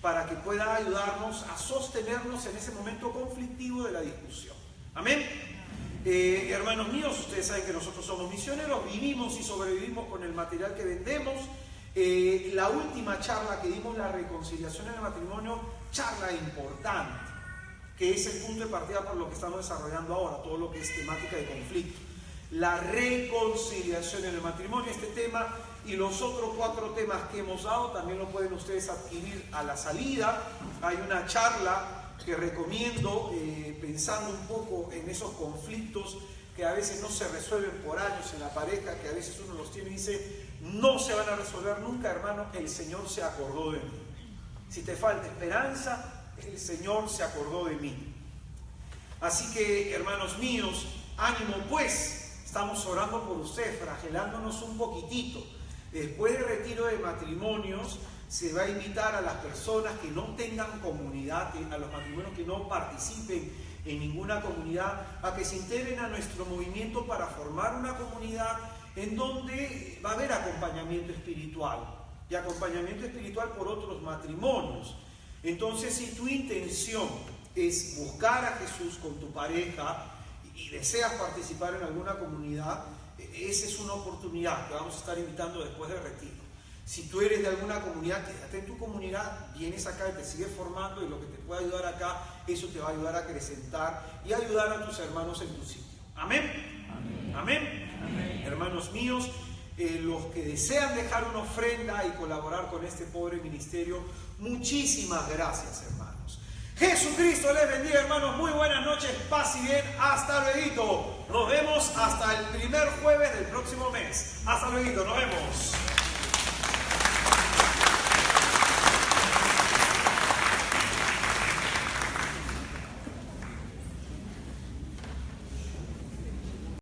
para que pueda ayudarnos a sostenernos en ese momento conflictivo de la discusión. Amén. Hermanos míos, ustedes saben que nosotros somos misioneros, vivimos y sobrevivimos con el material que vendemos. La última charla que dimos, la reconciliación en el matrimonio, charla importante, que es el punto de partida para lo que estamos desarrollando ahora, todo lo que es temática de conflicto. La reconciliación en el matrimonio, este tema y los otros 4 temas que hemos dado, también lo pueden ustedes adquirir a la salida. Hay una charla que recomiendo, pensando un poco en esos conflictos que a veces no se resuelven por años en la pareja, que a veces uno los tiene y dice, no se van a resolver nunca, hermano, el Señor se acordó de mí. Si te falta esperanza, el Señor se acordó de mí. Así que, hermanos míos, ánimo pues, estamos orando por ustedes, flagelándonos un poquitito. Después del retiro de matrimonios, se va a invitar a las personas que no tengan comunidad, a los matrimonios que no participen en ninguna comunidad, a que se integren a nuestro movimiento para formar una comunidad en donde va a haber acompañamiento espiritual, y acompañamiento espiritual por otros matrimonios. Entonces, si tu intención es buscar a Jesús con tu pareja y deseas participar en alguna comunidad, esa es una oportunidad que vamos a estar invitando después del retiro. Si tú eres de alguna comunidad, quédate en tu comunidad, vienes acá y te sigues formando, y lo que te pueda ayudar acá, eso te va a ayudar a acrecentar y ayudar a tus hermanos en tu sitio. Amén. Amén. Amén. Amén. Hermanos míos, los que desean dejar una ofrenda y colaborar con este pobre ministerio, muchísimas gracias, hermanos. Jesucristo les bendiga, hermanos. Muy buenas noches, paz y bien. Hasta luego. Nos vemos hasta el primer jueves del próximo mes. Hasta luego, nos vemos.